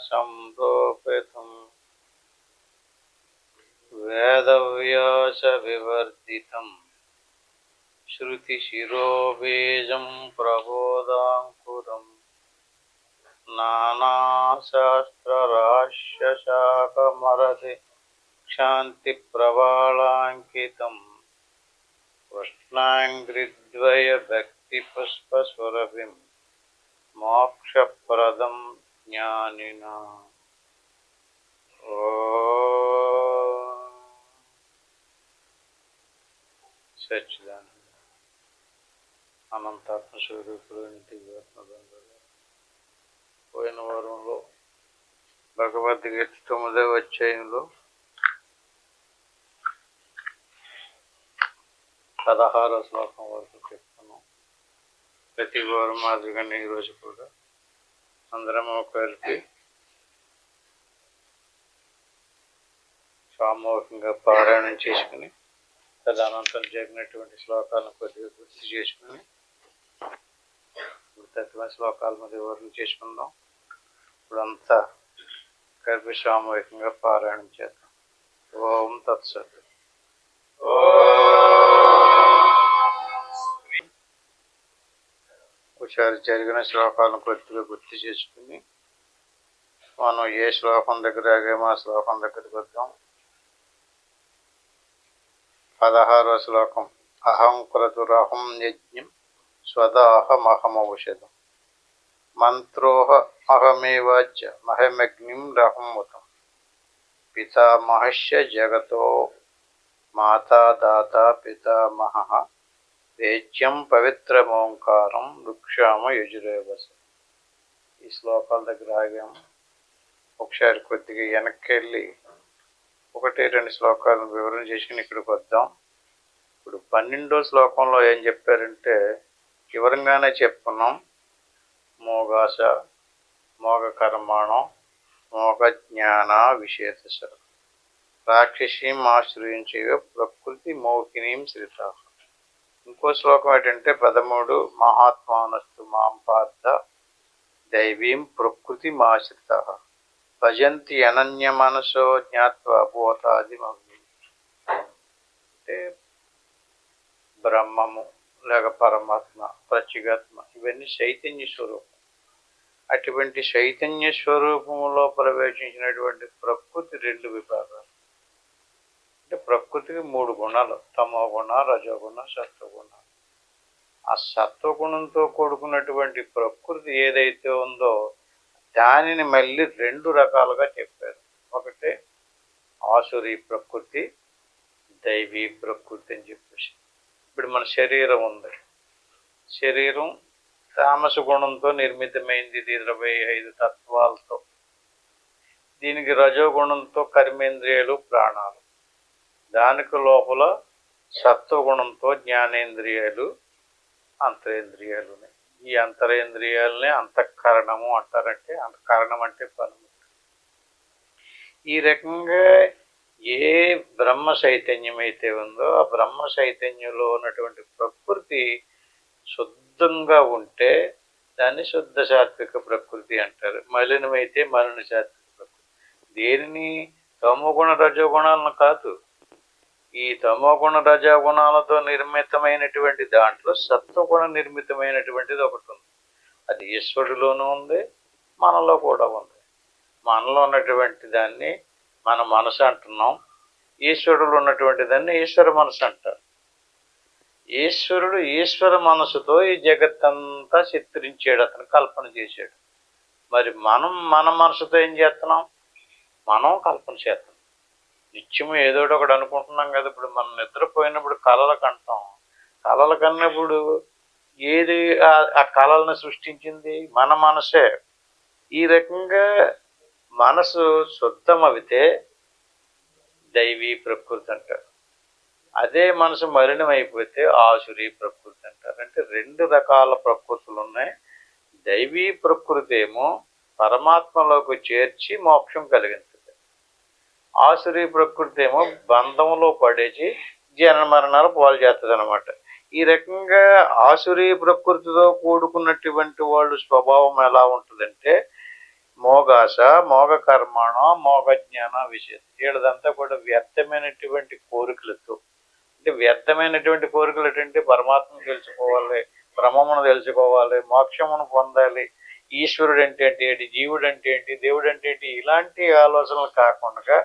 సంరోపితం వేదవ్యాస వివర్ధితం శృతిశిరోబీజం ప్రబోధాంకురం నానాశాస్త్రరాశ్యశాఖమరసి క్షాంతి ప్రవాళాంకితం కృష్ణాంగ్రిద్వయ భక్తి పుష్పసురభిం మోక్షప్రదం జ్ఞానినాం. సచ్చిదానంద అనంతాత్మస్వరూపుడు పోయిన వారంలో భగవద్గీత 9వ అధ్యాయంలో 16వ శ్లోకం వరకు చెప్తున్నాం. ప్రతి వారం మాదిరిగానే ఈరోజు కూడా అందరం కలిపి సామూహికంగా పారాయణం చేసుకుని తదనంతరం జరిగినటువంటి శ్లోకాలను కొద్దిగా గుర్తు చేసుకుని తత్వ శ్లోకాల మీద వివరణ చేసుకుందాం. ఇప్పుడంతా కలిపి సామూహికంగా పారాయణం చేద్దాం. ఓం తత్సత్. ఒకసారి జరిగిన శ్లోకాలను కొద్దిగా గుర్తు చేసుకుని మనం ఏ శ్లోకం దగ్గర ఆగామో ఆ శ్లోకం దగ్గరికి వద్దాం. 16వ శ్లోకం. అహం క్రతురహం యజ్ఞం స్వదాహమహమౌషధం మంత్రోహ అహమేవాచ్య మహమగ్నిం రహంముతం పితామహస్య జగతో మాతా దాత పితామహః వేద్యం పవిత్రమోంకారం వృక్షామ యజురేవస. ఈ శ్లోకాల దగ్గర ఆగాము. ఒకసారి కొద్దిగా వెనక్కి వెళ్ళి 1-2 శ్లోకాలను వివరణ చేసుకుని ఇక్కడికి వద్దాం. ఇప్పుడు 12వ శ్లోకంలో ఏం చెప్పారంటే వివరంగానే చెప్పుకున్నాం. మోగాస మోగ కర్మాణం మోగ జ్ఞాన విశేష రాక్షసీం ఆశ్రయించే ప్రకృతి మోహినీం శ్రిత. ఇంకో శ్లోకం ఏంటంటే 13 మహాత్మానస్తు మాం పార్థ దైవీం ప్రకృతి మాశ్రిత భజంతి అనన్య మనసో జ్ఞాత్వా భూతాది మగ్ని. అంటే బ్రహ్మము లేక పరమాత్మ ప్రత్యేగాత్మ ఇవన్నీ చైతన్య స్వరూపం. అటువంటి చైతన్య స్వరూపంలో ప్రవేశించినటువంటి ప్రకృతి 2 విభాగాలు. అంటే ప్రకృతికి 3 గుణాలు, తమో గుణ, రజోగుణ, సత్వగుణ. ఆ సత్వగుణంతో కూడుకున్నటువంటి ప్రకృతి ఏదైతే ఉందో దానిని మళ్ళీ 2 రకాలుగా చెప్పారు. ఒకటి ఆసురీ ప్రకృతి, దైవీ ప్రకృతి అని చెప్పేసి. ఇప్పుడు మన శరీరం ఉంది. శరీరం తామస గుణంతో నిర్మితమైంది. ఇది 25 తత్వాలతో. దీనికి రజోగుణంతో కర్మేంద్రియాలు, ప్రాణాలు. దానికి లోపల సత్వగుణంతో జ్ఞానేంద్రియాలు, అంతరేంద్రియాలు. ఈ అంతరేంద్రియాలనే అంతఃకరణము అంటారంటే, అంతఃకరణం అంటే పని. ఈ రకంగా ఏ బ్రహ్మ చైతన్యం అయితే ఉందో ఆ బ్రహ్మ చైతన్యంలో ఉన్నటువంటి ప్రకృతి శుద్ధంగా ఉంటే దాన్ని శుద్ధ సాత్విక ప్రకృతి అంటారు. మలినమైతే మలిన సాత్విక ప్రకృతి. దేనిని తమోగుణ రజోగుణాలను కాదు, ఈ తమోగుణ రజోగుణాలతో నిర్మితమైనటువంటి దాంట్లో సత్వగుణ నిర్మితమైనటువంటిది ఒకటి ఉంది. అది ఈశ్వరుడిలోనూ ఉంది, మనలో కూడా ఉంది. మనలో ఉన్నటువంటి దాన్ని మన మనసు అంటున్నాం. ఈశ్వరుడు ఉన్నటువంటి దాన్ని ఈశ్వర మనసు అంటారు. ఈశ్వరుడు ఈశ్వర మనసుతో ఈ జగత్తంతా చిత్రించాడు, అతను కల్పన చేశాడు. మరి మనం మన మనసుతో ఏం చేస్తున్నాం? మనం కల్పన చేస్తున్నాం. నిత్యము ఏదో ఒకటి అనుకుంటున్నాం కదా. ఇప్పుడు మనం నిద్రపోయినప్పుడు కలలు కంటాం. కలలు కన్నప్పుడు ఏది ఆ కళలను సృష్టించింది? మన మనసే. ఈ రకంగా మనసు శుద్ధమవితే దైవీ ప్రకృతి అంటారు. అదే మనసు మలినమైపోతే ఆసురీ ప్రకృతి అంటారు. అంటే 2 రకాల ప్రకృతులు ఉన్నాయి. దైవీ ప్రకృతి ఏమో పరమాత్మలోకి చేర్చి మోక్షం కలిగించుతుంది. ఆసురీ ప్రకృతి ఏమో బంధంలో పడేసి జనన మరణాలు పాలు చేస్తుంది అనమాట. ఈ రకంగా ఆసురీ ప్రకృతితో కూడుకున్నటువంటి వాళ్ళు స్వభావం ఎలా ఉంటుందంటే మోగాశ, మోగ కర్మణ, మోగ జ్ఞాన విషయం, వీళ్ళదంతా కూడా వ్యర్థమైనటువంటి కోరికలతో. అంటే వ్యర్థమైనటువంటి కోరికలు ఏంటంటే పరమాత్మను తెలుసుకోవాలి, బ్రహ్మమును తెలుసుకోవాలి, మోక్షమును పొందాలి, ఈశ్వరుడు అంటే ఏంటి, జీవుడు అంటే ఏంటి, దేవుడు అంటే ఏంటి, ఇలాంటి ఆలోచనలు కాకుండా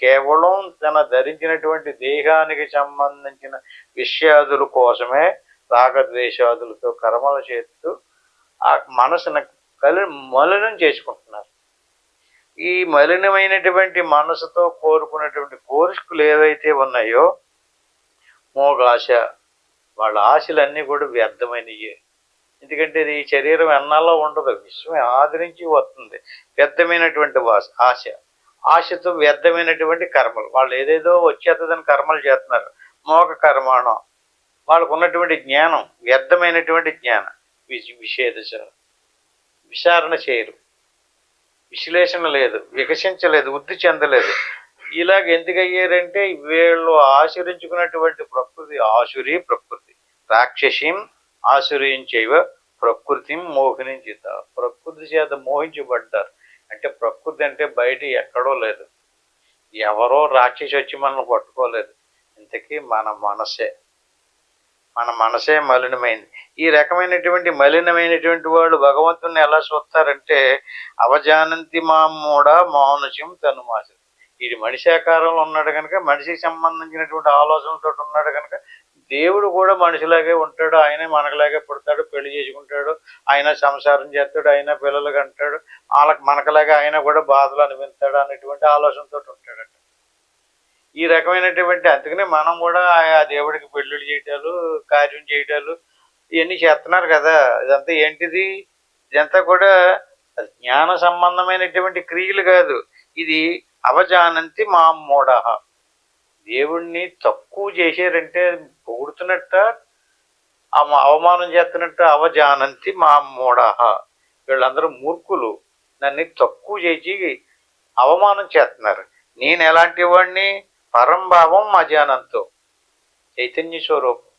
కేవలం తన ధరించినటువంటి దేహానికి సంబంధించిన విషయాదుల కోసమే రాగద్వేషాదులతో కర్మలు చేస్తూ ఆ మనసును మలినం చేసుకుంటున్నారు. ఈ మలినమైనటువంటి మనసుతో కోరుకున్నటువంటి కోరికలు ఏవైతే ఉన్నాయో మోగాశ, వాళ్ళ ఆశలన్నీ కూడా వ్యర్థమైనవి. ఎందుకంటే ఇది శరీరం ఎన్నాళ్ళో ఉండదు, విశ్వం ఆదరించి వస్తుంది. వ్యర్థమైనటువంటి ఆశ, ఆశతో వ్యర్థమైనటువంటి కర్మలు, వాళ్ళు ఏదేదో వచ్చేస్తుందని కర్మలు చేస్తున్నారు. మోగ కర్మాణం, వాళ్ళకు ఉన్నటువంటి జ్ఞానం వ్యర్థమైనటువంటి జ్ఞానం. విచారణ చేయరు, విశ్లేషణ లేదు, వికసించలేదు, వృద్ధి చెందలేదు. ఇలాగ ఎందుకు అయ్యారంటే వీళ్ళు ఆశ్రయించుకున్నటువంటి ప్రకృతి, ఆసురీ ప్రకృతి, రాక్షసీం ఆసురీంచైవ ప్రకృతి మోహినించిత, ప్రకృతి చేత మోహించబడ్డారు. అంటే ప్రకృతి అంటే బయట ఎక్కడో లేదు, ఎవరో రాక్షసి వచ్చి మనల్ని పట్టుకోలేదు. ఇంతకీ మన మనసే మలినమైంది. ఈ రకమైనటువంటి మలినమైనటువంటి వాళ్ళు భగవంతుని ఎలా చూస్తారంటే అవజానంతి మామూడ మానుష్యం తనుమాస. ఇది మనిషి ఆకారంలో ఉన్నాడు కనుక, మనిషికి సంబంధించినటువంటి ఆలోచనలతో ఉన్నాడు కనుక దేవుడు కూడా మనిషిలాగే ఉంటాడు. ఆయనే మనకులాగే పుడతాడు, పెళ్లి చేసుకుంటాడు, ఆయన సంసారం చేస్తాడు, ఆయన పిల్లలు కంటాడు, మనకలాగే ఆయన కూడా బాధలు అనిపిస్తాడు అనేటువంటి ఆలోచనతో ఉంటాడట. ఈ రకమైనటువంటి, అందుకనే మనం కూడా ఆ దేవుడికి పెళ్ళిళ్ళు చేయటాలు, కార్యం చేయటాలు ఇవన్నీ చేస్తున్నారు కదా. ఇదంతా ఏంటిది? ఇదంతా కూడా జ్ఞాన సంబంధమైనటువంటి క్రియలు కాదు. ఇది అవజానంతి మామూఢ. దేవుణ్ణి తక్కువ చేశారంటే పొగుడుతున్నట్ట, అవమానం చేస్తున్నట్ట. అవజానంతి మామూఢ, వీళ్ళందరూ మూర్ఖులు, నన్ను తక్కువ చేసి అవమానం చేస్తున్నారు. నేను ఎలాంటి వాడిని? పరంభావం అజానంతో, చైతన్య స్వరూపం,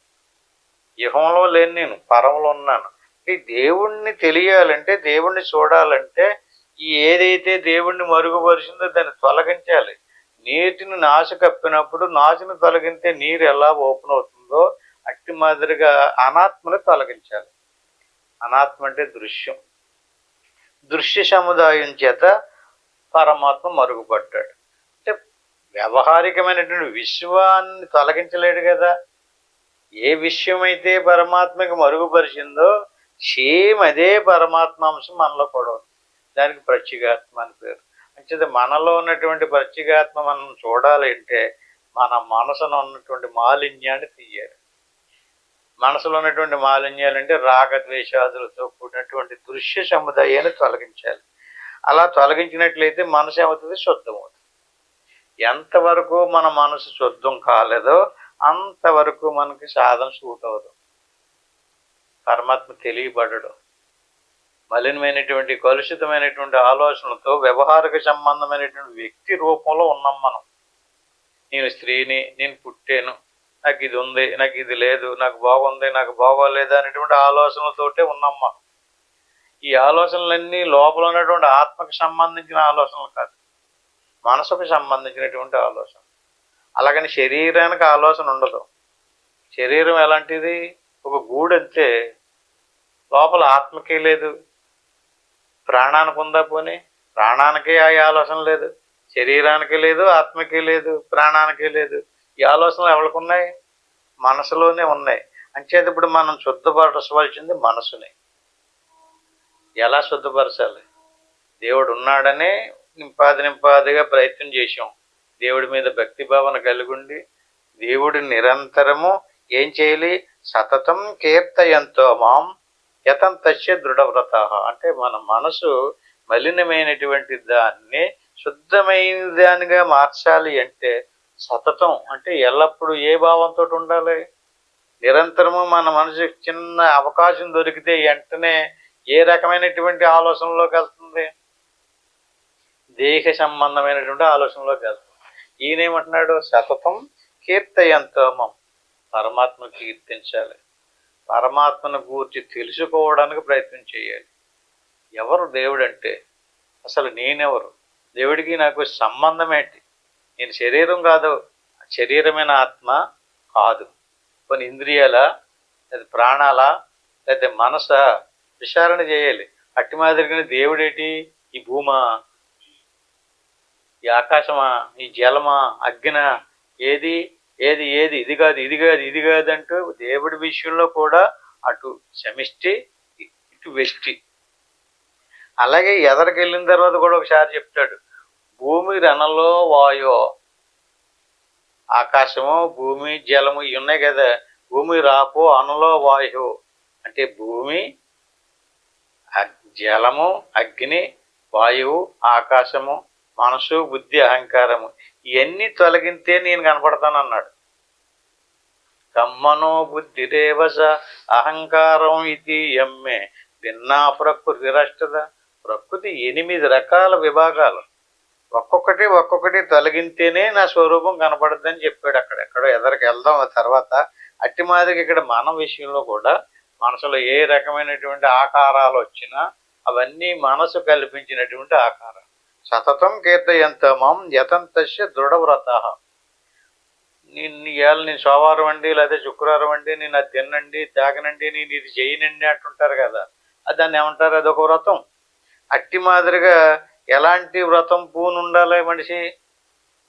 యుహంలో లేని నేను పరంలో ఉన్నాను. ఈ దేవుణ్ణి తెలియాలంటే, దేవుణ్ణి చూడాలంటే ఏదైతే దేవుణ్ణి మరుగుపరిచిందో దాన్ని తొలగించాలి. నీటిని నాసు కప్పినప్పుడు నాసుని తొలగితే నీరు ఎలా ఓపెన్ అవుతుందో అట్టి మాదిరిగా అనాత్మని తొలగించాలి. అనాత్మ అంటే దృశ్యం, దృశ్య సముదాయం చేత పరమాత్మ మరుగుపడ్డాడు. అంటే వ్యవహారికమైనటువంటి విశ్వాన్ని తొలగించలేడు కదా. ఏ విషయమైతే పరమాత్మకి మరుగుపరిచిందో సేమ్ అదే పరమాత్మాంశం మనలో కూడా ఉంది. దానికి ప్రత్యేగాత్మ అని పేరు. అంటే మనలో ఉన్నటువంటి ప్రత్యేగాత్మ మనం చూడాలి అంటే మన మనసులో ఉన్నటువంటి మాలిన్యాన్ని తీయాలి. మనసులో ఉన్నటువంటి మాలిన్యాలు అంటే రాగద్వేషాదులతో కూడినటువంటి దృశ్య సముదాయాన్ని తొలగించాలి. అలా తొలగించినట్లయితే మనసు ఏమవుతుంది? శుద్ధం అవుతుంది. ఎంతవరకు మన మనసు శుద్ధం కాలేదో అంతవరకు మనకి సాధన సూట్ అవ్వదు, పరమాత్మ తెలియబడడు. మలినమైనటువంటి కలుషితమైనటువంటి ఆలోచనలతో వ్యవహారిక సంబంధమైనటువంటి వ్యక్తి రూపంలో ఉన్నాం మనం. నేను స్త్రీని, నేను పుట్టాను, నాకు ఇది ఉంది, నాకు ఇది లేదు, నాకు బాగుంది, నాకు బాగోలేదు అనేటువంటి ఆలోచనలతోటే ఉన్నాం మనం. ఈ ఆలోచనలన్నీ లోపల ఉన్నటువంటి ఆత్మకు సంబంధించిన ఆలోచనలు కాదు, మనసుకు సంబంధించినటువంటి ఆలోచన. అలాగని శరీరానికి ఆలోచన ఉండదు. శరీరం ఎలాంటిది? ఒక గూడంతే, లోపల ఆత్మకే లేదు. ప్రాణానికి ఉందా? పోనీ ప్రాణానికే ఆ ఆలోచన లేదు, శరీరానికి లేదు, ఆత్మకే లేదు, ప్రాణానికే లేదు. ఈ ఆలోచనలు ఎవరికి ఉన్నాయి? మనసులోనే ఉన్నాయి. అంచేది ఇప్పుడు మనం శుద్ధపరచవలసింది మనసుని. ఎలా శుద్ధపరచాలి? దేవుడు ఉన్నాడనే నింపాదిగా ప్రయత్నం చేశాం. దేవుడి మీద భక్తి భావన కలిగి దేవుడిని నిరంతరము ఏం చేయాలి? సతతం కీర్తయంతో మాం యతంతస్య దృఢవ్రత. అంటే మన మనసు మలినమైనటువంటి దాన్ని శుద్ధమైన దానిగా మార్చాలి అంటే సతతం అంటే ఎల్లప్పుడూ ఏ భావంతో ఉండాలి? నిరంతరము మన మనసు చిన్న అవకాశం దొరికితే వెంటనే ఏ రకమైనటువంటి ఆలోచనలోకి వెళ్తుంది? దేహ సంబంధమైనటువంటి ఆలోచనలోకి వెళ్తుంది. ఈయనేమంటున్నాడు? సతతం కీర్తయంతమం, పరమాత్మను కీర్తించాలి, పరమాత్మను గూర్చి తెలుసుకోవడానికి ప్రయత్నం చేయాలి. ఎవరు దేవుడు అంటే? అసలు నేనెవరు, దేవుడికి నాకు సంబంధం ఏంటి, నేను శరీరం కాదు, శరీరమైన ఆత్మ కాదు, కొన్ని ఇంద్రియాలా, లేదా ప్రాణాలా, లేదా మనసా, విచారణ చేయాలి. అట్టి మాదిరిగానే దేవుడేటి, ఈ భూమా, ఈ ఆకాశమా, ఈ జలమా, అగ్న, ఏది ఏది ఏది ఇది కాదు ఇది కాదు ఇది కాదు అంటూ దేవుడి విషయంలో కూడా అటు సమిష్టి ఇటు వెష్టి. అలాగే ఎదరికి వెళ్ళిన తర్వాత కూడా ఒకసారి చెప్తాడు, భూమి రణలో వాయో, ఆకాశము భూమి జలము ఇవి ఉన్నాయి కదా, భూమి రాపో అనలో వాయు అంటే భూమి, జలము, అగ్ని, వాయువు, ఆకాశము, మనసు, బుద్ధి, అహంకారము ఇవన్నీ తొలగితే నేను కనపడతాను అన్నాడు. కమ్మనో బుద్ధి రేవస అహంకారం ఇది ఎమ్మె భిన్నా ప్రకృతి రష్టద. ప్రకృతి 8 రకాల విభాగాలు, ఒక్కొక్కటి తొలగితేనే నా స్వరూపం కనపడుద్దని చెప్పాడు. అక్కడెక్కడో ఎదరికి వెళ్దాం ఆ తర్వాత. అట్టి మాదిరిగా ఇక్కడ మన విషయంలో కూడా మనసులో ఏ రకమైనటువంటి ఆకారాలు వచ్చినా అవన్నీ మనసు కల్పించినటువంటి ఆకారం. సతతం కీర్తయంతమం యతంతస్య దృఢవ్రత. నేను సోమవారం అండి లేదా శుక్రవారం అండి, నేను అది తినండి తాగనండి, నేను ఇది చేయనండి అంటుంటారు కదా, దాన్ని ఏమంటారు, అదొక వ్రతం. అట్టి మాదిరిగా ఎలాంటి వ్రతం పూనుండాలి మనిషి,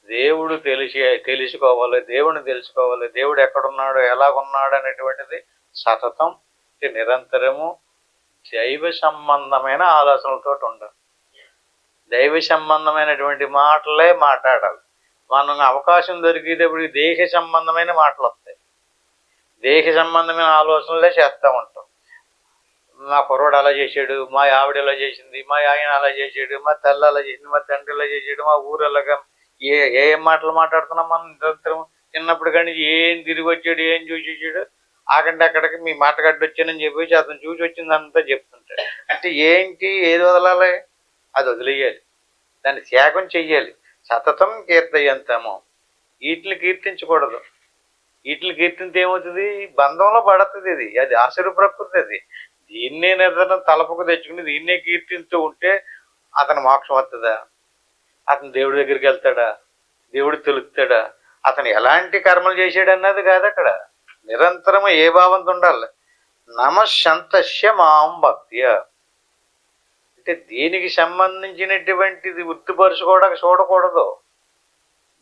దేవుడు తెలుసుకోవాలి, దేవుడిని తెలుసుకోవాలి, దేవుడు ఎక్కడున్నాడు ఎలాగున్నాడు అనేటువంటిది సతతం నిరంతరము దైవ సంబంధమైన ఆలోచనలతో ఉండాలి. దైవ సంబంధమైనటువంటి మాటలే మాట్లాడాలి. మనం అవకాశం దొరికేటప్పుడు దేహ సంబంధమైన మాటలు వస్తాయి, దేహ సంబంధమైన ఆలోచనలే చేస్తూ ఉంటాం. మా కుర్రోడు అలా చేశాడు, మా ఆవిడ ఎలా చేసింది, మా ఆయన అలా చేశాడు, మా తల్లి అలా చేసింది, మా తండ్రి ఇలా చేశాడు, మా ఊరు ఎలాగా, ఏం మాటలు మాట్లాడుతున్నాం మనం నిరంతరం. చిన్నప్పుడు కానీ ఏం తిరిగి వచ్చాడు, ఏం చూసి వచ్చాడు, ఆకంటే అక్కడికి మీ మాట గడ్డొచ్చానని చెప్పేసి అతను చూసి వచ్చిందంతా చెప్తుంటాడు. అంటే ఏంటి, ఏది వదలాలి, అది వదిలేయాలి, దాన్ని త్యాగం చెయ్యాలి. సతతం కీర్తయంతము, వీటిని కీర్తించకూడదు. వీటిని కీర్తింతే ఏమవుతుంది, బంధంలో పడుతుంది. అది ఆసురు ప్రకృతి. అది దీన్నే నిర్ధారణ తలపుకు తెచ్చుకుని దీన్నే కీర్తిస్తూ ఉంటే అతను మోక్షం వస్తుందా, అతను దేవుడి దగ్గరికి వెళ్తాడా, దేవుడు తెలుస్తాడా, అతను ఎలాంటి కర్మలు చేశాడు అన్నది కాదు. అక్కడ నిరంతరము ఏ భావంతో ఉండాలి, నమశంతస్య మాం భక్త్య అంటే దీనికి సంబంధించినటువంటిది వృద్ధిపరుచుకోవడానికి చూడకూడదు,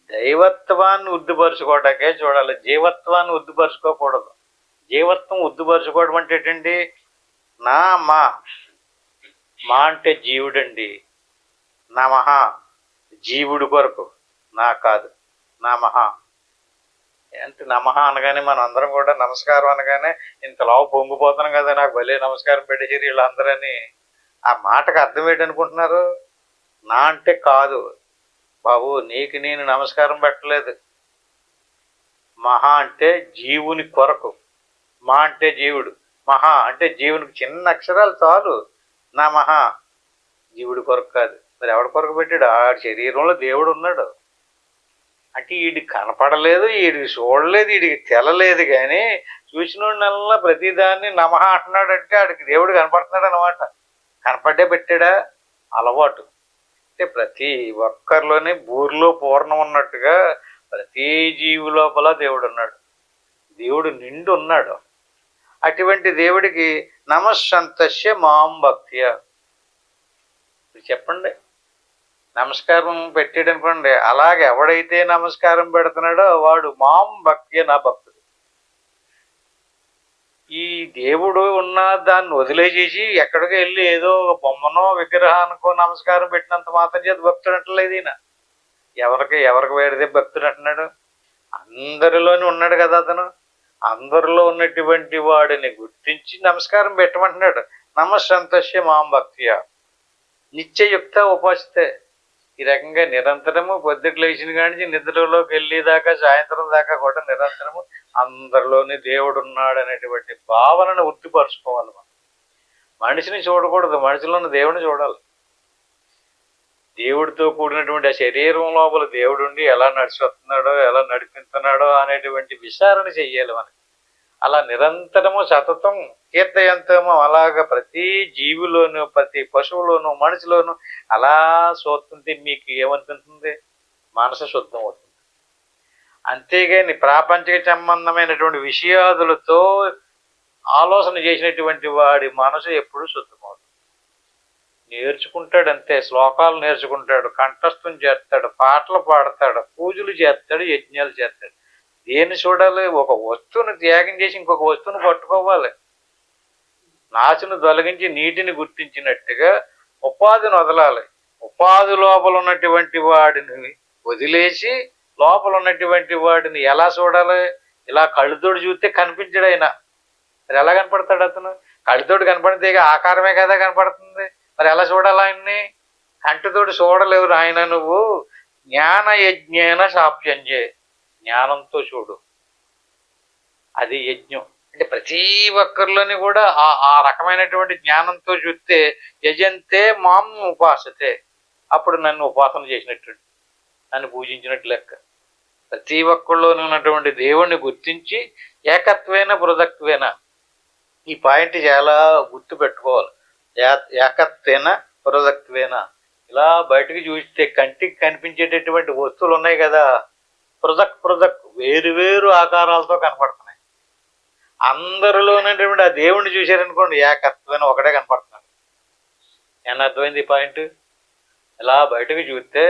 దైవత్వాన్ని వృద్ధిపరుచుకోవడానికే చూడాలి, జీవత్వాన్ని వృద్ధిపరుచుకోకూడదు. జీవత్వం వృద్ధిపరుచుకోవడం అంటే ఏంటండి, నా మా అంటే జీవుడండి, నమః జీవుడి కొరకు, నా కాదు నమః అంటే నమః అనగానే మనం అందరం కూడా నమస్కారం అనగానే ఇంతలావు పొంగిపోతున్నాం కదా, నాకు భలే నమస్కారం పెట్టేసారు వీళ్ళందరని. ఆ మాటకు అర్థం ఏంటనుకుంటున్నారు, నా అంటే కాదు బాబు, నీకు నేను నమస్కారం పెట్టలేదు. మహా అంటే జీవుని కొరకు, మా అంటే జీవుడు, మహా అంటే జీవునికి చిన్న అక్షరాలు చాలు. నా మహా జీవుడి కొరకు కాదు. మరి ఎవడి కొరకు పెట్టాడు, ఆ శరీరంలో దేవుడు ఉన్నాడు. అంటే వీడికి కనపడలేదు, వీడికి చూడలేదు, వీడికి తెలలేదు, కానీ చూసినోడినల్లా ప్రతిదాన్ని నమః అంటున్నాడంటే ఆడికి దేవుడు కనపడుతున్నాడు అనమాట. కనపడ్డే పెట్టాడా, అలవాటు. అంటే ప్రతి ఒక్కరిలోని బూరిలో పూర్ణం ఉన్నట్టుగా ప్రతి జీవి లోపల దేవుడు ఉన్నాడు, దేవుడు నిండు ఉన్నాడు. అటువంటి దేవుడికి నమస్సంతస్య మాం భక్త్య. చెప్పండి, నమస్కారం పెట్టాడు అనుకోండి, అలాగే ఎవడైతే నమస్కారం పెడుతున్నాడో వాడు మాం భక్త్య, నా భక్తుడు. ఈ దేవుడు ఉన్న దాన్ని వదిలేసేసి ఎక్కడికి వెళ్ళి ఏదో ఒక బొమ్మనో విగ్రహానికో నమస్కారం పెట్టినంత మాత్రం చేత భక్తుడు అంటలేదు ఈయన. ఎవరికి వేడితే భక్తుడు అంటున్నాడు, అందరిలోనే ఉన్నాడు కదా అతను. అందరిలో ఉన్నటువంటి వాడిని గుర్తించి నమస్కారం పెట్టమంటున్నాడు. నమస్సంతస్య మాం భక్త్య నిత్యయుక్త ఉపాసితే. ఈ రకంగా నిరంతరము పొద్దుకు లేచిన కానించి నిద్రలోకి వెళ్ళేదాకా సాయంత్రం దాకా కూడా నిరంతరము అందరిలోని దేవుడు ఉన్నాడు అనేటువంటి భావనను వృద్ధిపరచుకోవాలి. మనం మనిషిని చూడకూడదు, మనిషిలోని దేవుడిని చూడాలి. దేవుడితో కూడినటువంటి ఆ శరీరం లోపల దేవుడు ఉండి ఎలా నడిచి వస్తున్నాడో, ఎలా నడిపిస్తున్నాడో అనేటువంటి విచారణ చెయ్యాలి మనకి. అలా నిరంతరము సతతం కీర్తయంతము అలాగ ప్రతి జీవిలోను ప్రతి పశువులోను మనిషిలోను అలా చూస్తుంటే మీకు ఏమనిపిస్తుంది? మనసు శుద్ధం అవుతుంది. అంతేగాని ప్రాపంచిక సంబంధమైనటువంటి విషయాదులతో ఆలోచన చేసినటువంటి వాడి మనసు ఎప్పుడు శుద్ధమవుతుంది. నేర్చుకుంటాడు అంతే, శ్లోకాలు నేర్చుకుంటాడు, కంఠస్థం చేస్తాడు, పాటలు పాడతాడు, పూజలు చేస్తాడు, యజ్ఞాలు చేస్తాడు. దేన్ని చూడాలి? ఒక వస్తువును త్యాగం చేసి ఇంకొక వస్తువును పట్టుకోవాలి. నాచును తొలగించి నీటిని గుర్తించినట్టుగా ఉపాధిని వదలాలి. ఉపాధి లోపల ఉన్నటువంటి వాడిని వదిలేసి లోపల ఉన్నటువంటి వాడిని ఎలా చూడాలి? ఇలా కళ్ళతోడు చూస్తే కనిపించడు ఆయన. మరి ఎలా కనపడతాడు అతను? కళ్ళతోడు కనపడితే ఆకారమే కదా కనపడుతుంది. మరి ఎలా చూడాలి ఆయన్ని? కంటితోడు చూడలేవు ఆయన. నువ్వు జ్ఞాన యజ్ఞేన సాప్యంజే, జ్ఞానంతో చూడు, అది యజ్ఞం. అంటే ప్రతి ఒక్కరిలోని కూడా ఆ రకమైనటువంటి జ్ఞానంతో చూస్తే యజంతే మాం ఉపాసతే, అప్పుడు నన్ను ఉపాసన చేసినట్టు, నన్ను పూజించినట్టు లెక్క. ప్రతి ఒక్కళ్ళలోని ఉన్నటువంటి దేవుణ్ణి గుర్తించి ఏకత్వేన పృథక్వేన, ఈ పాయింట్ చాలా గుర్తు పెట్టుకోవాలి. ఏకత్వేన పృథక్వేన, ఇలా బయటకు చూస్తే కంటికి కనిపించేటటువంటి వస్తువులు ఉన్నాయి కదా, పృథక్ వేరు వేరు ఆకారాలతో కనపడుతున్నాయి. అందరిలోనేటువంటి ఆ దేవుణ్ణి చూశారనుకోండి, ఏకత్వమైన ఒకటే కనపడుతున్నాడు. ఏమన్నా అర్థమైంది ఈ పాయింట్? ఇలా బయటకు చూస్తే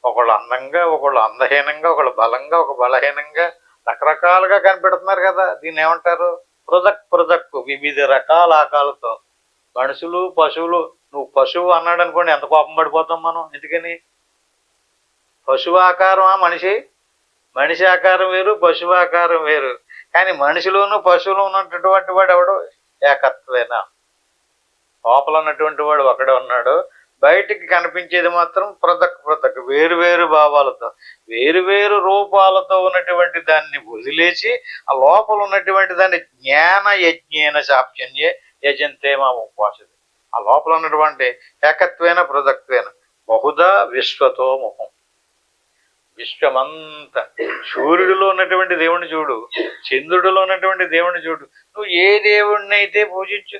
ఒకళ్ళు అందంగా, ఒకళ్ళు అందహీనంగా, ఒకళ్ళు బలంగా, ఒక బలహీనంగా రకరకాలుగా కనిపెడుతున్నారు కదా. దీన్ని ఏమంటారు? పృథక్ వివిధ రకాల ఆకారాలతో. మనుషులు పశువులు, నువ్వు పశువు అన్నాడు అనుకోండి, ఎంత కోపం పడిపోతాం మనం. ఎందుకని? పశువు ఆకారమా మనిషి? మనిషి ఆకారం వేరు, పశువు ఆకారం వేరు. కానీ మనిషిలోను పశువులు ఉన్నటువంటి వాడు ఎవడు? ఏకత్వేనా. లోపల ఉన్నటువంటి వాడు ఒకడే ఉన్నాడు, బయటికి కనిపించేది మాత్రం పృథక్ వేరు వేరు భావాలతో, వేరు వేరు రూపాలతో ఉన్నటువంటి దాన్ని వదిలేసి ఆ లోపల ఉన్నటువంటి దాన్ని జ్ఞాన యజ్ఞేన సాప్యన్యే యజంతే మా ఉపవాసది. ఆ లోపల ఉన్నటువంటి ఏకత్వేన పృథక్వేన బహుదా విశ్వతో ముఖం. విశ్వమంతా, సూర్యుడిలో ఉన్నటువంటి దేవుణ్ణి చూడు, చంద్రుడిలో ఉన్నటువంటి దేవుణ్ణి చూడు. నువ్వు ఏ దేవుణ్ణి అయితే పూజించు,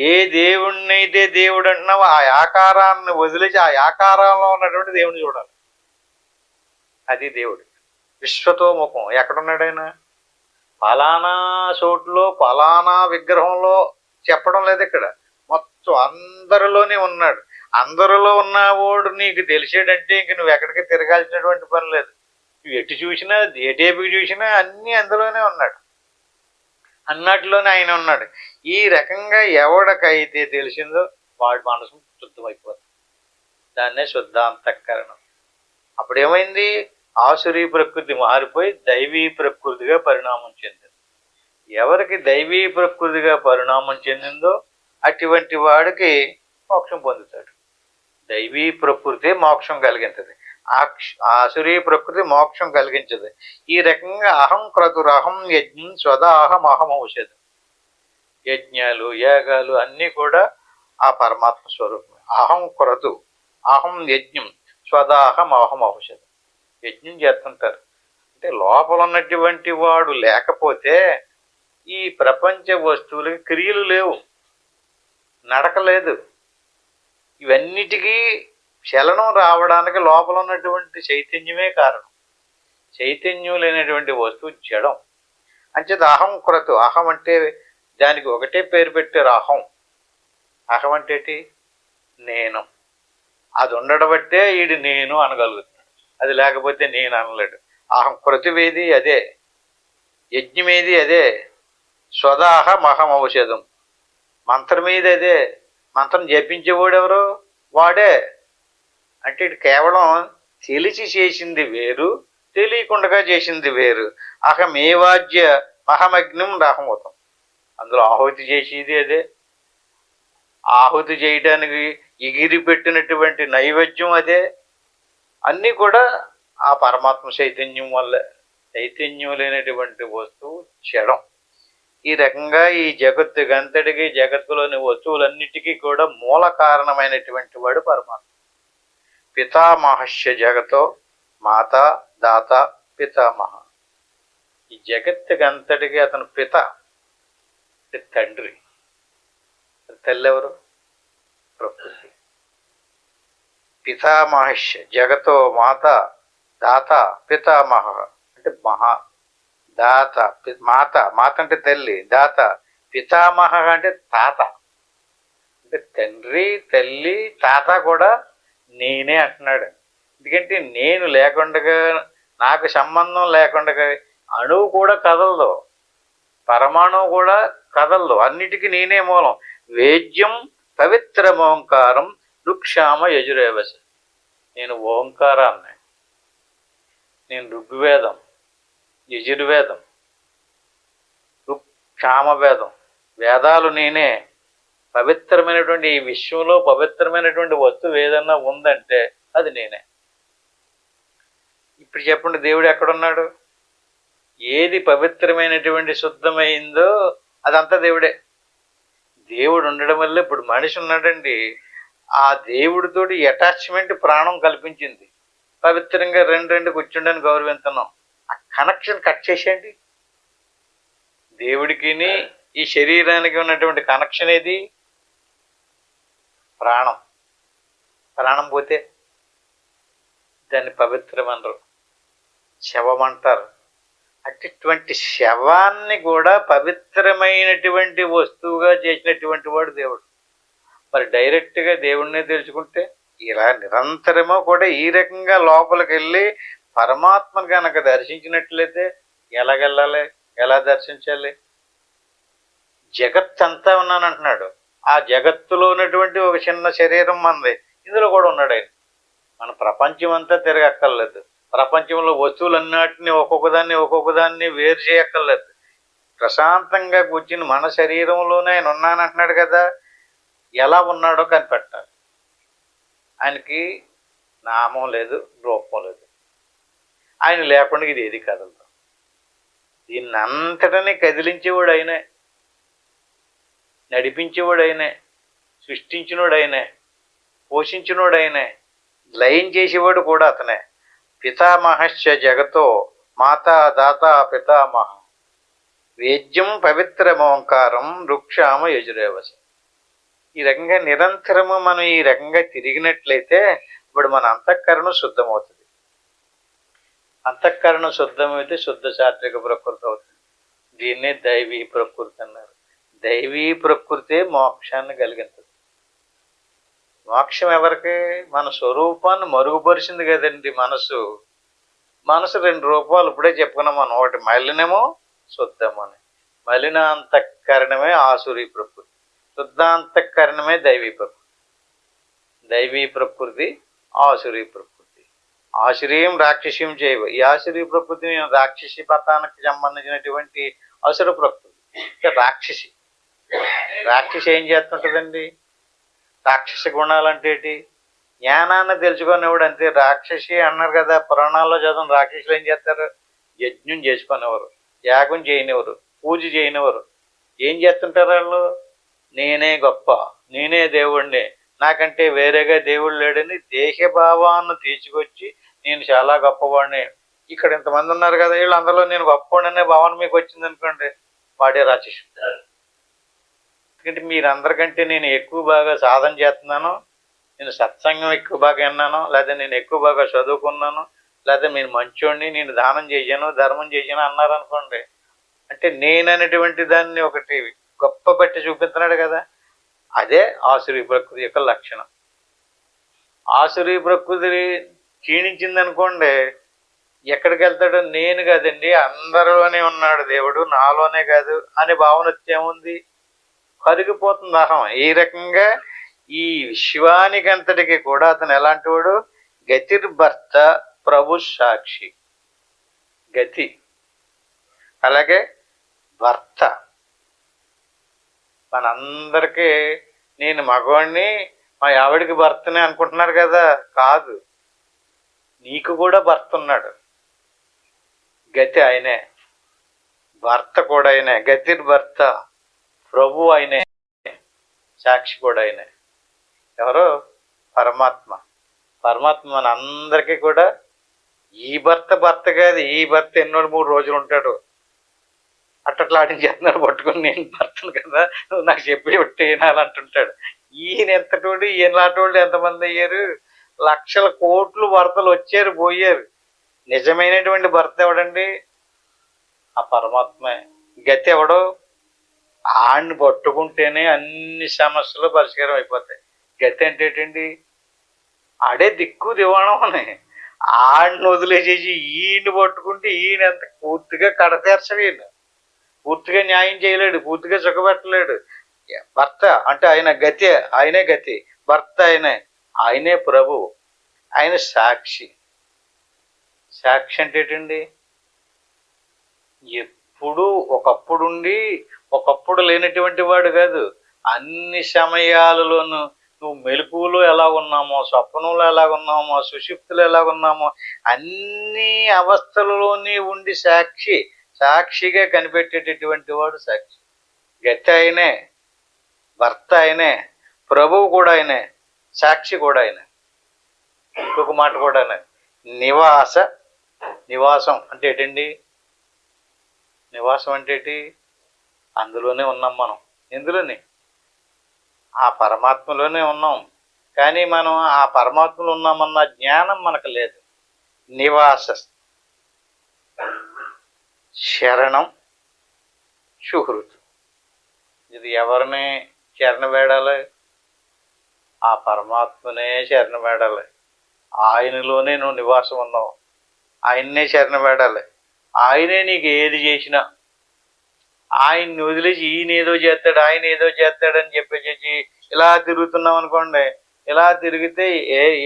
ఏ దేవుణ్ణి అయితే దేవుడు అంటున్నావు, ఆ ఆకారాన్ని వదిలేసి ఆ ఆకారంలో ఉన్నటువంటి దేవుణ్ణి చూడాలి. అది దేవుడు. విశ్వతో ముఖం. ఎక్కడున్నాడు ఆయన? ఫలానా చోటులో ఫలానా విగ్రహంలో చెప్పడం లేదు ఇక్కడ, మొత్తం అందరిలోనే ఉన్నాడు. అందరిలో ఉన్నవాడు నీకు తెలిసాడంటే ఇంక నువ్వు ఎక్కడికి తిరగాల్సినటువంటి పని లేదు. నువ్వు ఎటు చూసినా, ఏ టేపుకి చూసినా అన్నీ అందులోనే ఉన్నాడు, అన్నట్లోనే ఆయన ఉన్నాడు. ఈ రకంగా ఎవడికైతే తెలిసిందో వాడి మనసు శుద్ధమైపోతుంది. దాన్నే శుద్ధాంతఃకరణం. అప్పుడేమైంది? ఆసురీ ప్రకృతి మారిపోయి దైవీ ప్రకృతిగా పరిణామం చెందింది. ఎవరికి దైవీ ప్రకృతిగా పరిణామం చెందిందో అటువంటి వాడికి మోక్షం పొందుతాడు. దైవీ ప్రకృతి మోక్షం కలిగించదు, ఆసురీ ప్రకృతి మోక్షం కలిగించదు. ఈ రకంగా అహం క్రతురహం యజ్ఞం స్వదాహం ఔషధం. యజ్ఞాలు యాగాలు అన్నీ కూడా ఆ పరమాత్మ స్వరూపం. అహం క్రతు, అహం యజ్ఞం, స్వదాహం ఔషధం. యజ్ఞం చేస్తుంటారు అంటే లోపల ఉన్నటువంటి వాడు లేకపోతే ఈ ప్రపంచ వస్తువులకి క్రియలు లేవు, నడక లేదు. ఇవన్నిటికీ చలనం రావడానికి లోపల ఉన్నటువంటి చైతన్యమే కారణం. చైతన్యం లేనటువంటి వస్తువు జడం. అంచేత అహం క్రతు. అహం అంటే దానికి ఒకటే పేరు పెట్టారు, అహం. అహం అంటే నేను. అది ఉండడం బట్టే ఈడు నేను అనగలుగుతున్నాడు, అది లేకపోతే నేను అనలేడు. అహం క్రతువేది అదే, యజ్ఞమేది అదే, స్వదాహం ఔషధం. మంత్రం మీద అదే. మంత్రం జపించేవాడు ఎవరు? వాడే. అంటే ఇటు కేవలం తెలిసి చేసింది వేరు, తెలియకుండా చేసింది వేరు. అహమేవాజ్య మహమగ్నం రాహమవుతాం. అందులో ఆహుతి చేసేది అదే. ఆహుతి చేయడానికి ఎగిరి పెట్టినటువంటి నైవేద్యం అదే. అన్నీ కూడా ఆ పరమాత్మ చైతన్యం వల్ల. చైతన్యం లేనటువంటి వస్తువు జడం. ఈ రకంగా ఈ జగత్తుకంతటికి, జగత్తులోని వస్తువులన్నిటికీ కూడా మూల కారణమైనటువంటి వాడు పరమాత్మ. పితామహస్య జగతో మాత దాత పితామహ. ఈ జగత్తుకి అంతటికి అతను పిత, తండ్రి. తల్లి ఎవరు? ప్రకృతి. పితామహశ్య జగతో మాత దాత పితామహ అంటే మహా దాత. మాత మాత అంటే తల్లి, దాత పితామహ అంటే తాత. అంటే తండ్రి, తల్లి, తాత కూడా నేనే అంటున్నాడు. ఎందుకంటే నేను లేకుండగా, నాకు సంబంధం లేకుండగా అణువు కూడా కదలదు, పరమాణువు కూడా కదలదు, అన్నిటికీ నేనే మూలం. వేద్యం పవిత్రం ఓంకారం ఋక్షామ యజురేవస. నేను ఓంకారాన్ని, నేను ఋగ్వేదం, యజుర్వేదం, క్షామవేదం, వేదాలు నేనే. పవిత్రమైనటువంటి ఈ విశ్వంలో పవిత్రమైనటువంటి వస్తువు ఏదన్నా ఉందంటే అది నేనే. ఇప్పుడు చెప్పండి, దేవుడు ఎక్కడున్నాడు? ఏది పవిత్రమైనటువంటి శుద్ధమైందో అదంతా దేవుడే. దేవుడు ఉండడం వల్ల ఇప్పుడు మనిషి ఉన్నాడండి, ఆ దేవుడితోటి అటాచ్మెంట్ ప్రాణం కల్పించింది. పవిత్రంగా రెండు కూర్చుండని గౌరవిస్తున్నాం. ఆ కనెక్షన్ కట్ చేసేయండి. దేవుడికి ఈ శరీరానికి ఉన్నటువంటి కనెక్షన్ ఏది? ప్రాణం. ప్రాణం పోతే దాన్ని పవిత్రం అనరు, శవం అంటారు. అటువంటి శవాన్ని కూడా పవిత్రమైనటువంటి వస్తువుగా చేసినటువంటి వాడు దేవుడు. మరి డైరెక్ట్గా దేవుడినే తెలుసుకుంటే, ఇలా నిరంతరము కూడా ఈ రకంగా లోపలికి వెళ్ళి పరమాత్మను కనుక దర్శించినట్లయితే ఎలాగెళ్ళాలి, ఎలా దర్శించాలి? జగత్తంతా ఉన్నానంటున్నాడు. ఆ జగత్తులో ఉన్నటువంటి ఒక చిన్న శరీరం మనది, ఇందులో కూడా ఉన్నాడు ఆయన. మన ప్రపంచం అంతా తిరగక్కర్లేదు. ప్రపంచంలో వస్తువులన్నిటిని ఒక్కొక్కదాన్ని వేరు చేయక్కర్లేదు. ప్రశాంతంగా కూర్చుని మన శరీరంలోనే ఆయన ఉన్నానంటున్నాడు కదా. ఎలా ఉన్నాడో కనిపెట్టాలి. ఆయనకి నామం లేదు, రూపం లేదు. ఆయన లేకుండా ఇది ఏది కదలదు. దీన్ని అంతటినీ కదిలించేవాడు ఆయనే, నడిపించేవాడు ఆయనే, సృష్టించినోడు ఆయనే, పోషించినోడు ఆయనే, లయం చేసేవాడు కూడా అతనే. పితామహశ్చ జగతో మాతా దాత పితామహ వేద్యం పవిత్రమోంకారం రుక్షామ యజురేవస. ఈ రకంగా నిరంతరము మనం ఈ రకంగా తిరిగినట్లయితే ఇప్పుడు మన అంతఃకరణం శుద్ధమవుతుంది. అంతఃకరణం శుద్ధమైతే శుద్ధ సాత్విక ప్రకృతి అవుతుంది. దీన్నే దైవీ ప్రకృతి అన్నారు. దైవీ ప్రకృతే మోక్షాన్ని కలిగించదు. మోక్షం ఎవరికి? మన స్వరూపాన్ని మరుగుపరిచింది కదండి మనసు. మనసు రెండు రూపాలు ఇప్పుడే చెప్పుకున్నాం మనం. ఒకటి మలినము, శుద్ధము అని. మలినాంతఃకరణమే ఆసురీ ప్రకృతి, శుద్ధాంతఃకరణమే దైవీ ప్రకృతి. దైవీ ప్రకృతి, ఆసురీ ప్రకృతి. ఆసురీయం రాక్షసీయం చేయవ. ఈ ఆసురీ ప్రకృతి రాక్షసి పతానికి సంబంధించినటువంటి అసుర ప్రకృతి. రాక్షసి ఏం చేస్తుంటుందండి? రాక్షస గుణాలు అంటే ఏంటి? జ్ఞానాన్ని తెలుసుకునేవాడు అంతే. రాక్షసి అన్నారు కదా పురాణాల్లో చదువు. రాక్షసులు ఏం చేస్తారు? యజ్ఞం చేసుకునేవారు, యాగం చేయనివారు, పూజ చేయనివారు. ఏం చేస్తుంటారు వాళ్ళు? నేనే గొప్ప, నేనే దేవుణ్ణి, నాకంటే వేరేగా దేవుడు లేడని దేహభావాన్ని తీసుకొచ్చి నేను చాలా గొప్పవాడిని. ఇక్కడ ఇంతమంది ఉన్నారు కదా, వీళ్ళందరిలో నేను గొప్పవాడినే భావన మీకు వచ్చింది అనుకోండి, వాడే రాక్షసుడు. ఎందుకంటే మీరందరికంటే నేను ఎక్కువ బాగా సాధన చేస్తున్నాను, నేను సత్సంగం ఎక్కువ బాగా విన్నాను, లేదా నేను ఎక్కువ బాగా చదువుకున్నాను, లేదా నేను మంచోడిని, నేను దానం చేశాను, ధర్మం చేశాను అన్నారనుకోండి, అంటే నేననేటువంటి దాన్ని ఒకటి గొప్ప పెట్టి చూపిస్తున్నాడు కదా. అదే ఆసురీ ప్రకృతి యొక్క లక్షణం. ఆసురీ ప్రకృతి క్షీణించింది అనుకోండి, ఎక్కడికి వెళ్తాడు? నేను కాదండి, అందరిలోనే ఉన్నాడు దేవుడు, నాలోనే కాదు అనే భావన వచ్చేముంది? కరిగిపోతుంది అహం. ఈ రకంగా ఈ విశ్వానికి అంతటికి కూడా అతను ఎలాంటి వాడు? గతిర్భర్త ప్రభు సాక్షి. గతి, అలాగే భర్త. మనందరికీ నేను మగవాడిని, మా ఆవిడికి భర్తనే అనుకుంటున్నారు కదా. కాదు, నీకు కూడా భర్త ఉన్నాడు. గతి ఆయనే, భర్త కూడా ఆయనే. గతిర్భర్త ప్రభు ఆయనే, సాక్షి కూడా ఆయనే. ఎవరు? పరమాత్మ. పరమాత్మ మన అందరికీ కూడా ఈ భర్త కాదు. ఈ భర్త ఎన్నో 3 రోజులు ఉంటాడు, అట్టట్లా ఆడించేస్తున్నాడు పట్టుకుని, నేను భర్తను కదా, నువ్వు నాకు చెప్పి ఒట్టి వినాలంటుంటాడు. ఈయన ఎంతటోడు, ఈయనలాంటోళ్ళు ఎంతమంది అయ్యారు? లక్షల కోట్లు భర్తలు వచ్చారు పోయారు. నిజమైనటువంటి భర్త ఎవడండి? ఆ పరమాత్మే. గతి ఎవడు? ఆడిని పట్టుకుంటేనే అన్ని సమస్యలు పరిష్కారం అయిపోతాయి. గతి అంటే ఏంటండి? ఆడే దిక్కు దివాణం అని. ఆడిని వదిలేసేసి ఈయన్ని పట్టుకుంటే ఈయన ఎంత పూర్తిగా కడతీర్చలేడు, పూర్తిగా న్యాయం చేయలేడు, పూర్తిగా సుఖపెట్టలేడు. భర్త అంటే ఆయన గతి, ఆయనే గతి. భర్త ఆయనే, ఆయనే ప్రభు, ఆయన సాక్షి. సాక్షి అంటే ఏంటండి? ఎప్పుడు ఒకప్పుడుండి ఒకప్పుడు లేనటువంటి వాడు కాదు. అన్ని సమయాలలోనూ నువ్వు మెలకువలో ఎలా ఉన్నామో, స్వప్నంలో ఎలా ఉన్నామో, సుషుప్తిలో ఎలా ఉన్నామో, అన్ని అవస్థలలోని ఉండి సాక్షి, సాక్షిగా కనిపెట్టేటటువంటి వాడు సాక్షి. గతి ఆయనే, భర్త ఆయనే, ప్రభువు కూడా ఆయనే, సాక్షి కూడా ఆయనే. ఇంకొక మాట కూడా నివాసం అంటే ఏంటండి? నివాసం అంటే ఏంటి? అందులోనే ఉన్నాం మనం. ఎందులోని? ఆ పరమాత్మలోనే ఉన్నాం. కానీ మనం ఆ పరమాత్మలో ఉన్నామన్న జ్ఞానం మనకు లేదు. నివాస శరణం సుహృత్. ఇది ఎవరిని శరణ వేడాలి? ఆ పరమాత్మనే శరణ వేడాలి. ఆయనలోనే నువ్వు నివాసం ఉన్నావు, ఆయన్నే శరణ వేడాలి. ఆయనే నీకు ఏది చేసినా, ఆయన్ని వదిలేసి ఈయన ఏదో చేస్తాడు, ఆయన ఏదో చేస్తాడని చెప్పేసి ఇలా తిరుగుతున్నాం అనుకోండి. ఇలా తిరిగితే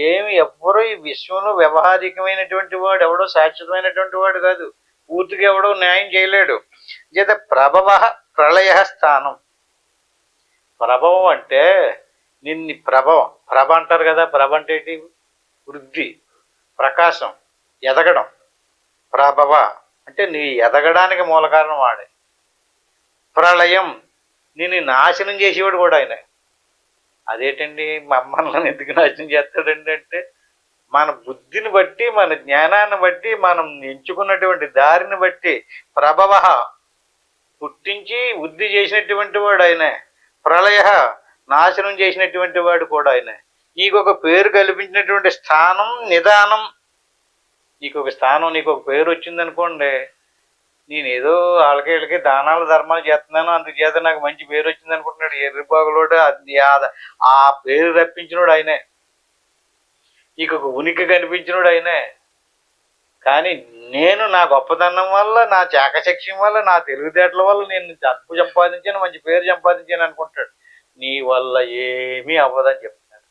ఏమి ఎవ్వరూ ఈ విశ్వంలో వ్యవహారికమైనటువంటి వాడు ఎవడో శాశ్వతమైనటువంటి వాడు కాదు. పూర్తిగా ఎవడో న్యాయం చేయలేడు. చేత ప్రభవ ప్రళయ స్థానం. ప్రభవం అంటే నిన్ని ప్రభవం, ప్రభ అంటారు కదా. ప్రభ అంటే ఏంటి? వృద్ధి, ప్రకాశం, ఎదగడం. ప్రభవ అంటే నీ ఎదగడానికి మూల కారణం వాడే. ప్రళయం, నిన్ను నాశనం చేసేవాడు కూడా ఆయన. అదేంటండి? మనల్ని ఎందుకు నాశనం చేస్తాడండి అంటే, మన బుద్ధిని బట్టి, మన జ్ఞానాన్ని బట్టి, మనం ఎంచుకున్నటువంటి దారిని బట్టి. ప్రభవ పుట్టించి వృద్ధి చేసినటువంటి వాడు ఆయనే. ప్రళయ నాశనం చేసినటువంటి వాడు కూడా ఆయనే. నీకు ఒక పేరు కల్పించినటువంటి స్థానం, నిదానం. నీకు ఒక స్థానం, నీకు ఒక పేరు వచ్చిందనుకోండి, నేనేదో వాళ్ళకి వీళ్ళకి దానాలు ధర్మాలు చేస్తున్నాను, అందుచేత నాకు మంచి పేరు వచ్చింది అనుకుంటున్నాడు ఎర్రిబాగులోడు. ఆ పేరు రప్పించినోడు ఆయనే. నీకు ఒక ఉనికి కనిపించినోడు ఆయనే. కానీ నేను నా గొప్పదనం వల్ల, నా చాకచక్యం వల్ల, నా తెలివితేటల వల్ల నేను డబ్బు సంపాదించాను, మంచి పేరు సంపాదించాను అనుకుంటాడు. నీ వల్ల ఏమీ అవ్వదని చెప్తున్నాడు.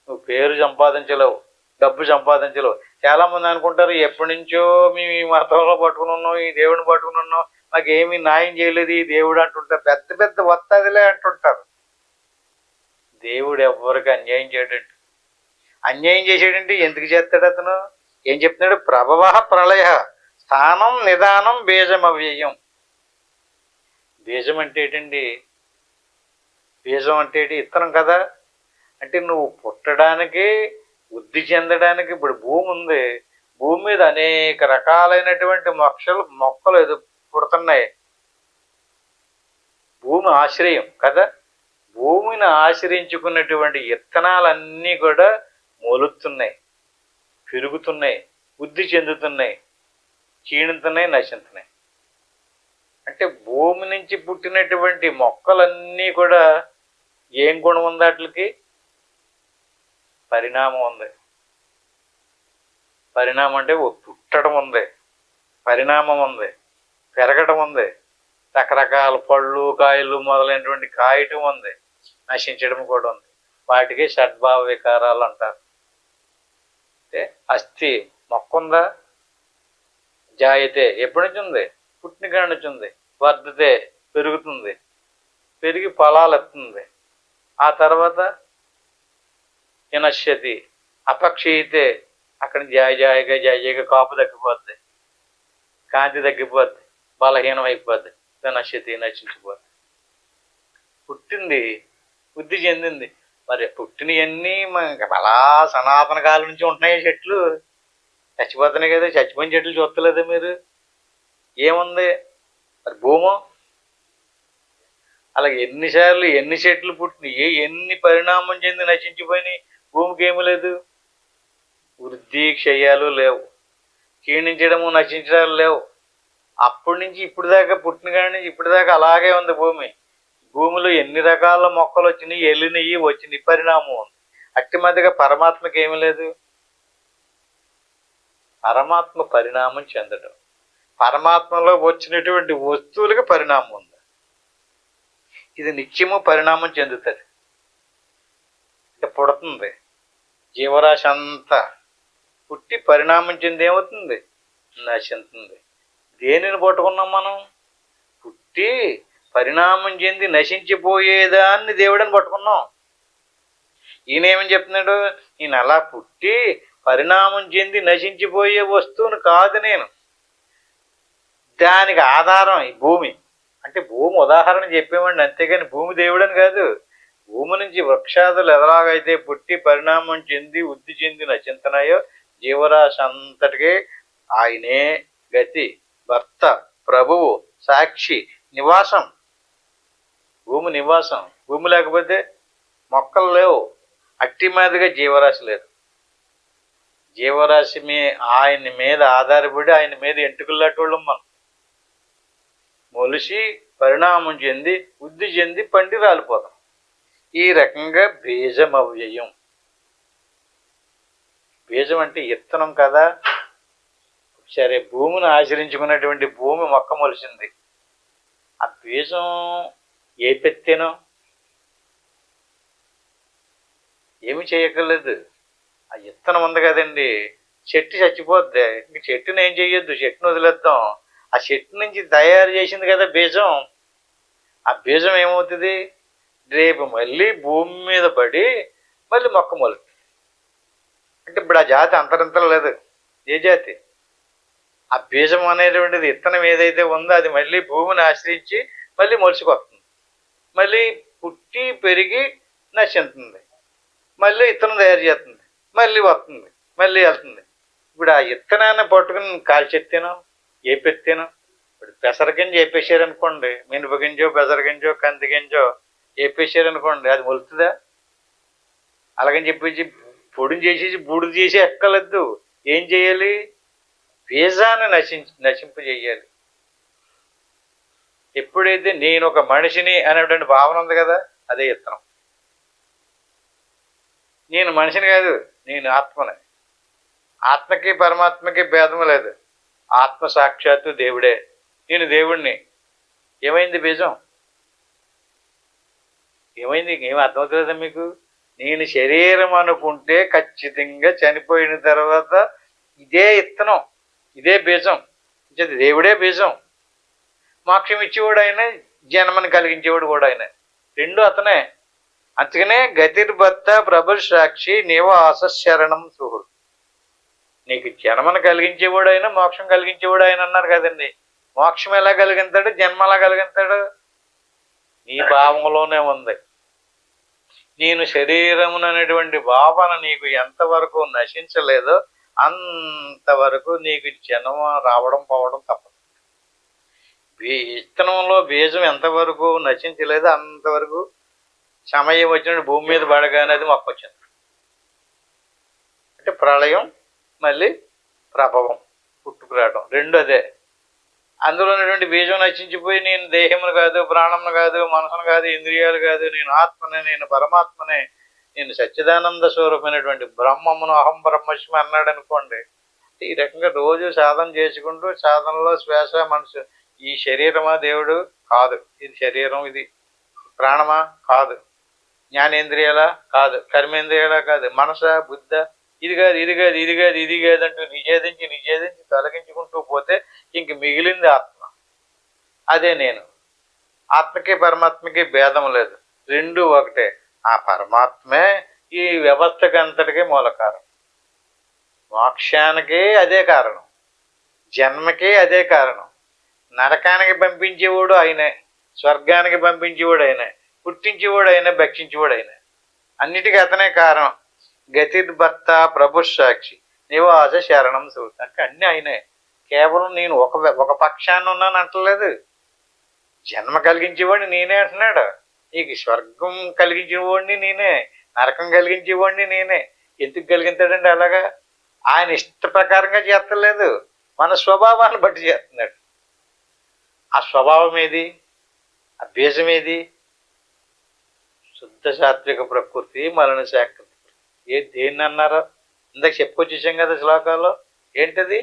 నువ్వు పేరు సంపాదించలేవు, డబ్బు సంపాదించలేవు. చాలా మంది అనుకుంటారు, ఎప్పటి నుంచో మీ మతంలో పట్టుకుని ఉన్నాం, ఈ దేవుడిని పట్టుకుని ఉన్నాం, మాకేమీ న్యాయం చేయలేదు ఈ దేవుడు అంటుంటారు. పెద్ద పెద్ద వత్తదిలే అంటుంటారు. దేవుడు ఎవ్వరికి అన్యాయం చేయడండి. అన్యాయం చేసేటంటే ఎందుకు చేస్తాడు అతను? ఏం చెప్తున్నాడు? ప్రభవ ప్రళయ స్థానం నిదానం బీజం అవ్యయం. బీజం అంటే ఏంటండి? బీజం అంటే ఏంటి? ఇత్తనం కదా. అంటే నువ్వు పుట్టడానికి, వృద్ధి చెందడానికి. ఇప్పుడు భూమి ఉంది, భూమి మీద అనేక రకాలైనటువంటి మొక్కలు పుడుతున్నాయి. భూమి ఆశ్రయం కదా. భూమిని ఆశ్రయించుకున్నటువంటి విత్తనాలన్నీ కూడా మొలుస్తున్నాయి, పెరుగుతున్నాయి, వృద్ధి చెందుతున్నాయి, క్షీణిస్తున్నాయి, నశిస్తున్నాయి. అంటే భూమి నుంచి పుట్టినటువంటి మొక్కలన్నీ కూడా ఏం గుణం ఉంది? వాటికి పరిణామం ఉంది. పరిణామం అంటే పుట్టడం ఉంది, పరిణామం ఉంది, పెరగడం ఉంది, రకరకాల పళ్ళు కాయలు మొదలైనటువంటి కాయటం ఉంది, నశించడం కూడా ఉంది. వాటికి షడ్భావ వికారాలు అంటారు. అంటే అస్థి మొక్క ఉందా? జాయితే ఎప్పటి నుంచి ఉంది? పుట్టిన కాడి నుంచి ఉంది. వర్ధతే పెరుగుతుంది, పెరిగి ఫలాలు ఎత్తుంది. ఆ తర్వాత వినశ్యతి అపక్షీయితే అక్కడ జాయిగా కాపు తగ్గిపోద్ది, కాంతి తగ్గిపోద్ది, బలహీనం అయిపోద్ది, వినశ్యతి నశించిపోద్ది. పుట్టింది, వృద్ధి చెందింది. మరి పుట్టినవన్నీ అలా సనాతన కాలం నుంచి ఉంటున్నాయి. చెట్లు చచ్చిపోతున్నాయి కదా. చచ్చిపోయిన చెట్లు చూస్తలేదా మీరు? ఏముంది? మరి భూమో అలాగే ఎన్నిసార్లు ఎన్ని చెట్లు పుట్టినాయి, ఎన్ని పరిణామం చెంది నశించిపోయినాయి. భూమికి ఏమీ లేదు. వృద్ధి క్షయాలు లేవు, క్షీణించడము నశించడాలు లేవు. అప్పటి నుంచి ఇప్పుడు దాకా, పుట్టిన కాడి నుంచి ఇప్పటిదాకా అలాగే ఉంది భూమి. భూమిలో ఎన్ని రకాల మొక్కలు వచ్చినాయి, వెళ్ళినవి, వచ్చినాయి, పరిణామం ఉంది. అట్టి మధ్యగా పరమాత్మకి ఏమీ లేదు. పరమాత్మ పరిణామం చెందడం, పరమాత్మలో వచ్చినటువంటి వస్తువులకి పరిణామం ఉంది. ఇది నిత్యము పరిణామం చెందుతుంది. అంటే పుడుతుంది, జీవరాశి అంతా పుట్టి పరిణామం చెంది ఏమవుతుంది, నశిస్తుంది. దేనిని పట్టుకున్నాం మనం? పుట్టి పరిణామం చెంది నశించిపోయేదాన్ని దేవుడని పట్టుకున్నాం. ఈయనేమని చెప్తున్నాడు? ఈయన అలా పుట్టి పరిణామం చెంది నశించిపోయే వస్తువును కాదు నేను. దానికి ఆధారం ఈ భూమి. అంటే భూమి ఉదాహరణ చెప్పేవాడిని, అంతేగాని భూమి దేవుడని కాదు. భూమి నుంచి వృక్షాదులు ఎలాగైతే పుట్టి పరిణామం చెంది వృద్ధి చెంది నశించుతున్నాయో, జీవరాశి అంతటికీ ఆయనే గతి, భర్త, ప్రభువు, సాక్షి, నివాసం. భూమి నివాసం. భూమి లేకపోతే మొక్కలు లేవు, అట్టి మీదుగా జీవరాశి లేదు. జీవరాశి ఆయన మీద ఆధారపడి ఆయన మీద ఎంటుకల్లాటోళ్ళం మనం. మొలిసి పరిణామం చెంది వృద్ధి చెంది పండి రాలిపోతాం. ఈ రకంగా బీజం అవ్యయం. బీజం అంటే ఇత్తనం కదా. సరే, భూమిని ఆశ్రయించుకున్నటువంటి భూమి మొక్క మొలిసింది. ఆ బీజం ఏ పెత్తేనో ఏమి చేయక్కర్లేదు. ఆ ఇత్తనం ఉంది కదండి, చెట్టు చచ్చిపోద్ది. ఇంక చెట్టుని ఏం చెయ్యొద్దు, చెట్టును వదిలేద్దాం. ఆ చెట్టు నుంచి తయారు చేసింది కదా బీజం. ఆ బీజం ఏమవుతుంది? రేపు మళ్ళీ భూమి మీద పడి మళ్ళీ మొక్క మొలుతుంది. అంటే ఇప్పుడు ఆ జాతి అంతరింతలు లేదు. ఏ జాతి? ఆ బీజం అనేటువంటిది, ఇత్తనం ఏదైతే ఉందో అది మళ్ళీ భూమిని ఆశ్రయించి మళ్ళీ మొలుచుకొస్తుంది. మళ్ళీ పుట్టి పెరిగి నశిస్తుంది. మళ్ళీ ఇత్తనం తయారు చేస్తుంది, మళ్ళీ వస్తుంది, మళ్ళీ వెళ్తుంది. ఇప్పుడు ఆ ఇత్తనాన్ని పట్టుకుని కాల్చెత్తేనో ఏ పెత్తేనో. ఇప్పుడు పెసర గింజ వేపేసారనుకోండి, మినప గింజో పెసర గింజో కంది గింజో వేపేసారనుకోండి, అది మొలుతుందా? అలాగని చెప్పేసి పొడిని చేసేసి బూడిద చేసి ఎక్కలేదు. ఏం చేయాలి? బీజాన్ని నశింపజేయాలి. ఎప్పుడైతే నేను ఒక మనిషిని అనేటువంటి భావన ఉంది కదా, అదే ఇత్తనం. నేను మనిషిని కాదు, నేను ఆత్మని. ఆత్మకి పరమాత్మకి భేదం లేదు. ఆత్మ సాక్షాత్తు దేవుడే. నేను దేవుణ్ణి. ఏమైంది బీజం? ఏమైంది? ఏమి అర్థమవుతుందా మీకు? నేను శరీరం అనుకుంటే ఖచ్చితంగా చనిపోయిన తర్వాత ఇదే ఇత్తనం, ఇదే బీజం. దేవుడే బీజం. మోక్షం ఇచ్చేవాడు ఆయన, జన్మని కలిగించేవాడు కూడా ఆయన. రెండు అతనే. అందుకనే గతిర్భర్త ప్రభు సాక్షి నివాస శరణం సుహృద్. నీకు జన్మను కలిగించేవాడు ఆయన, మోక్షం కలిగించేవాడు ఆయన అన్నారు కదండి. మోక్షం ఎలా కలిగిస్తాడు, జన్మ ఎలా కలిగిస్తాడు? నీ భావంలోనే ఉంది. నేను శరీరమును అనేటువంటి భావన నీకు ఎంతవరకు నశించలేదో అంతవరకు నీకు జన్మ రావడం పోవడం తప్పదు. విత్తనంలో బీజం ఎంతవరకు నశించలేదో అంతవరకు సమయం వచ్చినట్టు భూమి మీద పడగానే అది మొక్క వచ్చింది. అంటే ప్రళయం, మళ్ళీ ప్రభావం, పుట్టుకురావడం, రెండు అదే. అందులో ఉన్నటువంటి బీజం నశించిపోయి నేను దేహమును కాదు, ప్రాణమును కాదు, మనసును కాదు, ఇంద్రియాలు కాదు, నేను ఆత్మనే, నేను పరమాత్మనే, నేను సచ్చిదానంద స్వరూపమైనటువంటి బ్రహ్మమును అహం బ్రహ్మస్మి అన్నాడు అనుకోండి. ఈ రకంగా రోజు సాధన చేసుకుంటూ, సాధనలో శ్వాస, మనసు, ఈ శరీరమా దేవుడు కాదు, ఇది శరీరం, ఇది ప్రాణమా కాదు, జ్ఞానేంద్రియాలా కాదు, కర్మేంద్రియాలా కాదు, మనస బుద్ధ ఇది కాదు, ఇది కాదు, ఇది కాదు, ఇది కాదంటూ నిషేధించి తొలగించుకుంటూ పోతే ఇంక మిగిలింది ఆత్మ. అదే నేను. ఆత్మకి పరమాత్మకి భేదం లేదు, రెండు ఒకటే. ఆ పరమాత్మే ఈ వ్యవస్థకి అంతటికీ మూల కారణం. మోక్షానికి అదే కారణం, జన్మకి అదే కారణం. నరకానికి పంపించేవాడు ఆయనే, స్వర్గానికి పంపించేవాడు ఆయనే, పుట్టించేవాడు ఆయనే, భక్షించేవాడు ఆయనే. అన్నిటికీ అతనే కారణం. గతిర్భర్త ప్రభు సాక్షి నివాస శరణం సూత. అంటే అన్నీ ఆయనే. కేవలం నేను ఒక పక్షాన్ని ఉన్నాను అంటలేదు. జన్మ కలిగించేవాడిని నేనే అంటున్నాడు. నీకు స్వర్గం కలిగించేవాడిని నేనే, నరకం కలిగించేవాడిని నేనే. ఎందుకు కలిగించాడండి అలాగా? ఆయన ఇష్ట ప్రకారంగా చేస్తలేదు, మన స్వభావాన్ని బట్టి చేస్తున్నాడు. ఆ స్వభావం ఏది? ఆ బీజం ఏది? శుద్ధ సాత్విక ప్రకృతి, మలిన శాఖ. దేన్ని అన్నారో ఇందాక చెప్పుకొచ్చేసాం కదా శ్లోకాల్లో. ఏంటది?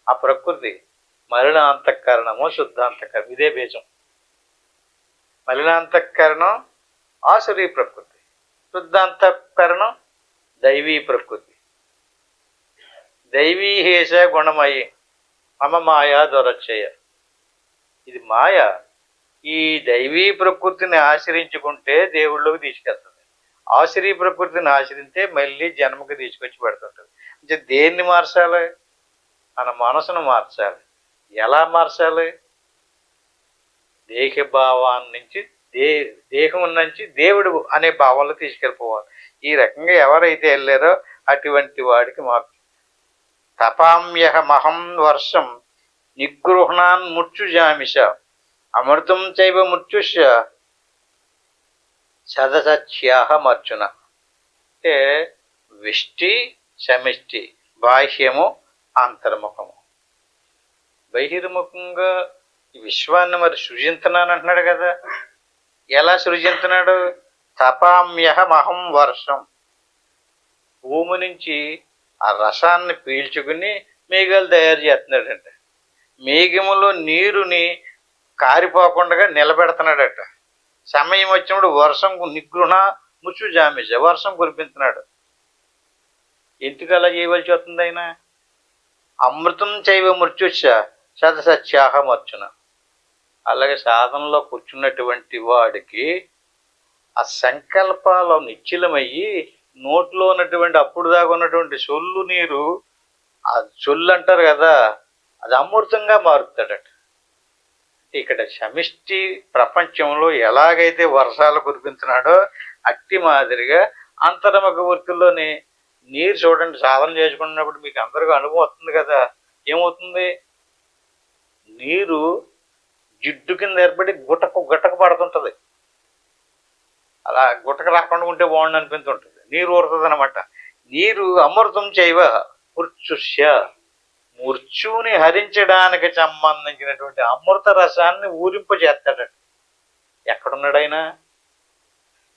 ఆ ప్రకృతి. మలిన అంతఃకరణము, శుద్ధ అంతఃకరణం, ఇదే బీజం. మలినాంతఃకరణం ఆసురీ ప్రకృతి, శుద్ధాంతఃకరణం దైవీ ప్రకృతి. దైవీ హేష గుణమయి మమ మాయా దొరచ్చయ. ఇది మాయ. ఈ దైవీ ప్రకృతిని ఆశ్రయించుకుంటే దేవుళ్ళకి తీసుకెళ్తుంది, ఆసురీ ప్రకృతిని ఆశ్రయిస్తే మళ్ళీ జన్మకి తీసుకొచ్చి పెడుతుంటుంది. అంటే దేన్ని మార్చాలి? మన మనసును మార్చాలి. ఎలా మార్చాలి? దేహ భావాన్ని నుంచి దేహం నుంచి దేవుడు అనే భావంలో తీసుకెళ్ళిపోవాలి. ఈ రకంగా ఎవరైతే వెళ్ళారో అటువంటి వాడికి మాకు తపామ్యహమహం వర్షం నిగృహణాన్ ముర్చుజామిష అమృతం చైవ మృత్యుష సదసత్యాహమర్చున. అంటే విష్టి సమిష్టి, బాహ్యము అంతర్ముఖము. బహిర్ముఖంగా ఈ విశ్వాన్ని మరి సృజించున్నాను అంటున్నాడు కదా. ఎలా సృజించున్నాడు? తపామ్యహమహం వర్షం. భూమి నుంచి ఆ రసాన్ని పీల్చుకుని మేఘాలు తయారు చేస్తున్నాడట. మేఘములో నీరుని కారిపోకుండా నిలబెడుతున్నాడట. సమయం వచ్చినప్పుడు వర్షం నిగృహ ముచ్చు జామిష, వర్షం కురిపించున్నాడు. ఎందుకు అలా చేయవలసి వస్తుంది? ఆయన అమృతం చైవ మృత్యుష సదసత్యాహమర్చున. అలాగే సాధనలో కూర్చున్నటువంటి వాడికి ఆ సంకల్పాలు నిశ్చలమయ్యి నోట్లో ఉన్నటువంటి అప్పుడు దాకా ఉన్నటువంటి సొల్లు నీరు, ఆ సొల్లు అంటారు కదా, అది అమృతంగా మారుతాడట. ఇక్కడ సమిష్టి ప్రపంచంలో ఎలాగైతే వర్షాలు కురిపించినాడో అట్టి మాదిరిగా అంతర్ముఖ వృత్తిలోని నీరు చూడండి. సాధన చేసుకున్నప్పుడు మీకు అందరికీ అనుభవం వస్తుంది కదా. ఏమవుతుంది? నీరు జిడ్డు కింద ఏర్పడి గుటకు పడుతుంటది. అలా గుటక రాకుండా ఉంటే బాగుండు అనిపిస్తుంటుంది. నీరు ఊరుతుంది అనమాట. నీరు అమృతం చైవ మృత్యుష్య, మృత్యుని హరించడానికి సంబంధించినటువంటి అమృత రసాన్ని ఊరింపజేస్తాడట. ఎక్కడున్నాడైనా?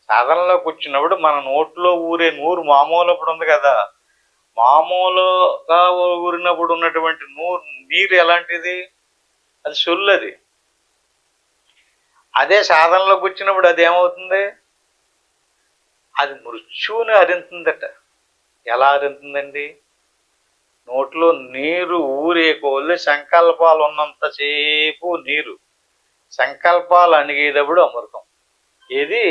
సాధనలో కూర్చున్నప్పుడు మన నోట్లో ఊరే నూరు మామూలు అప్పుడు ఉంది కదా. మామూలుగా ఊరినప్పుడు ఉన్నటువంటి నీరు ఎలాంటిది? అది సొల్లది. అదే సాధనలో కూర్చున్నప్పుడు అది ఏమవుతుంది? అది మృత్యువుని హరింతుందట. ఎలా హరింతుందండి? నోట్లో నీరు ఊరే కొద్ది సంకల్పాలు ఉన్నంతసేపు నీరు, సంకల్పాలు అణిగేటప్పుడు అమృతం. ఏది?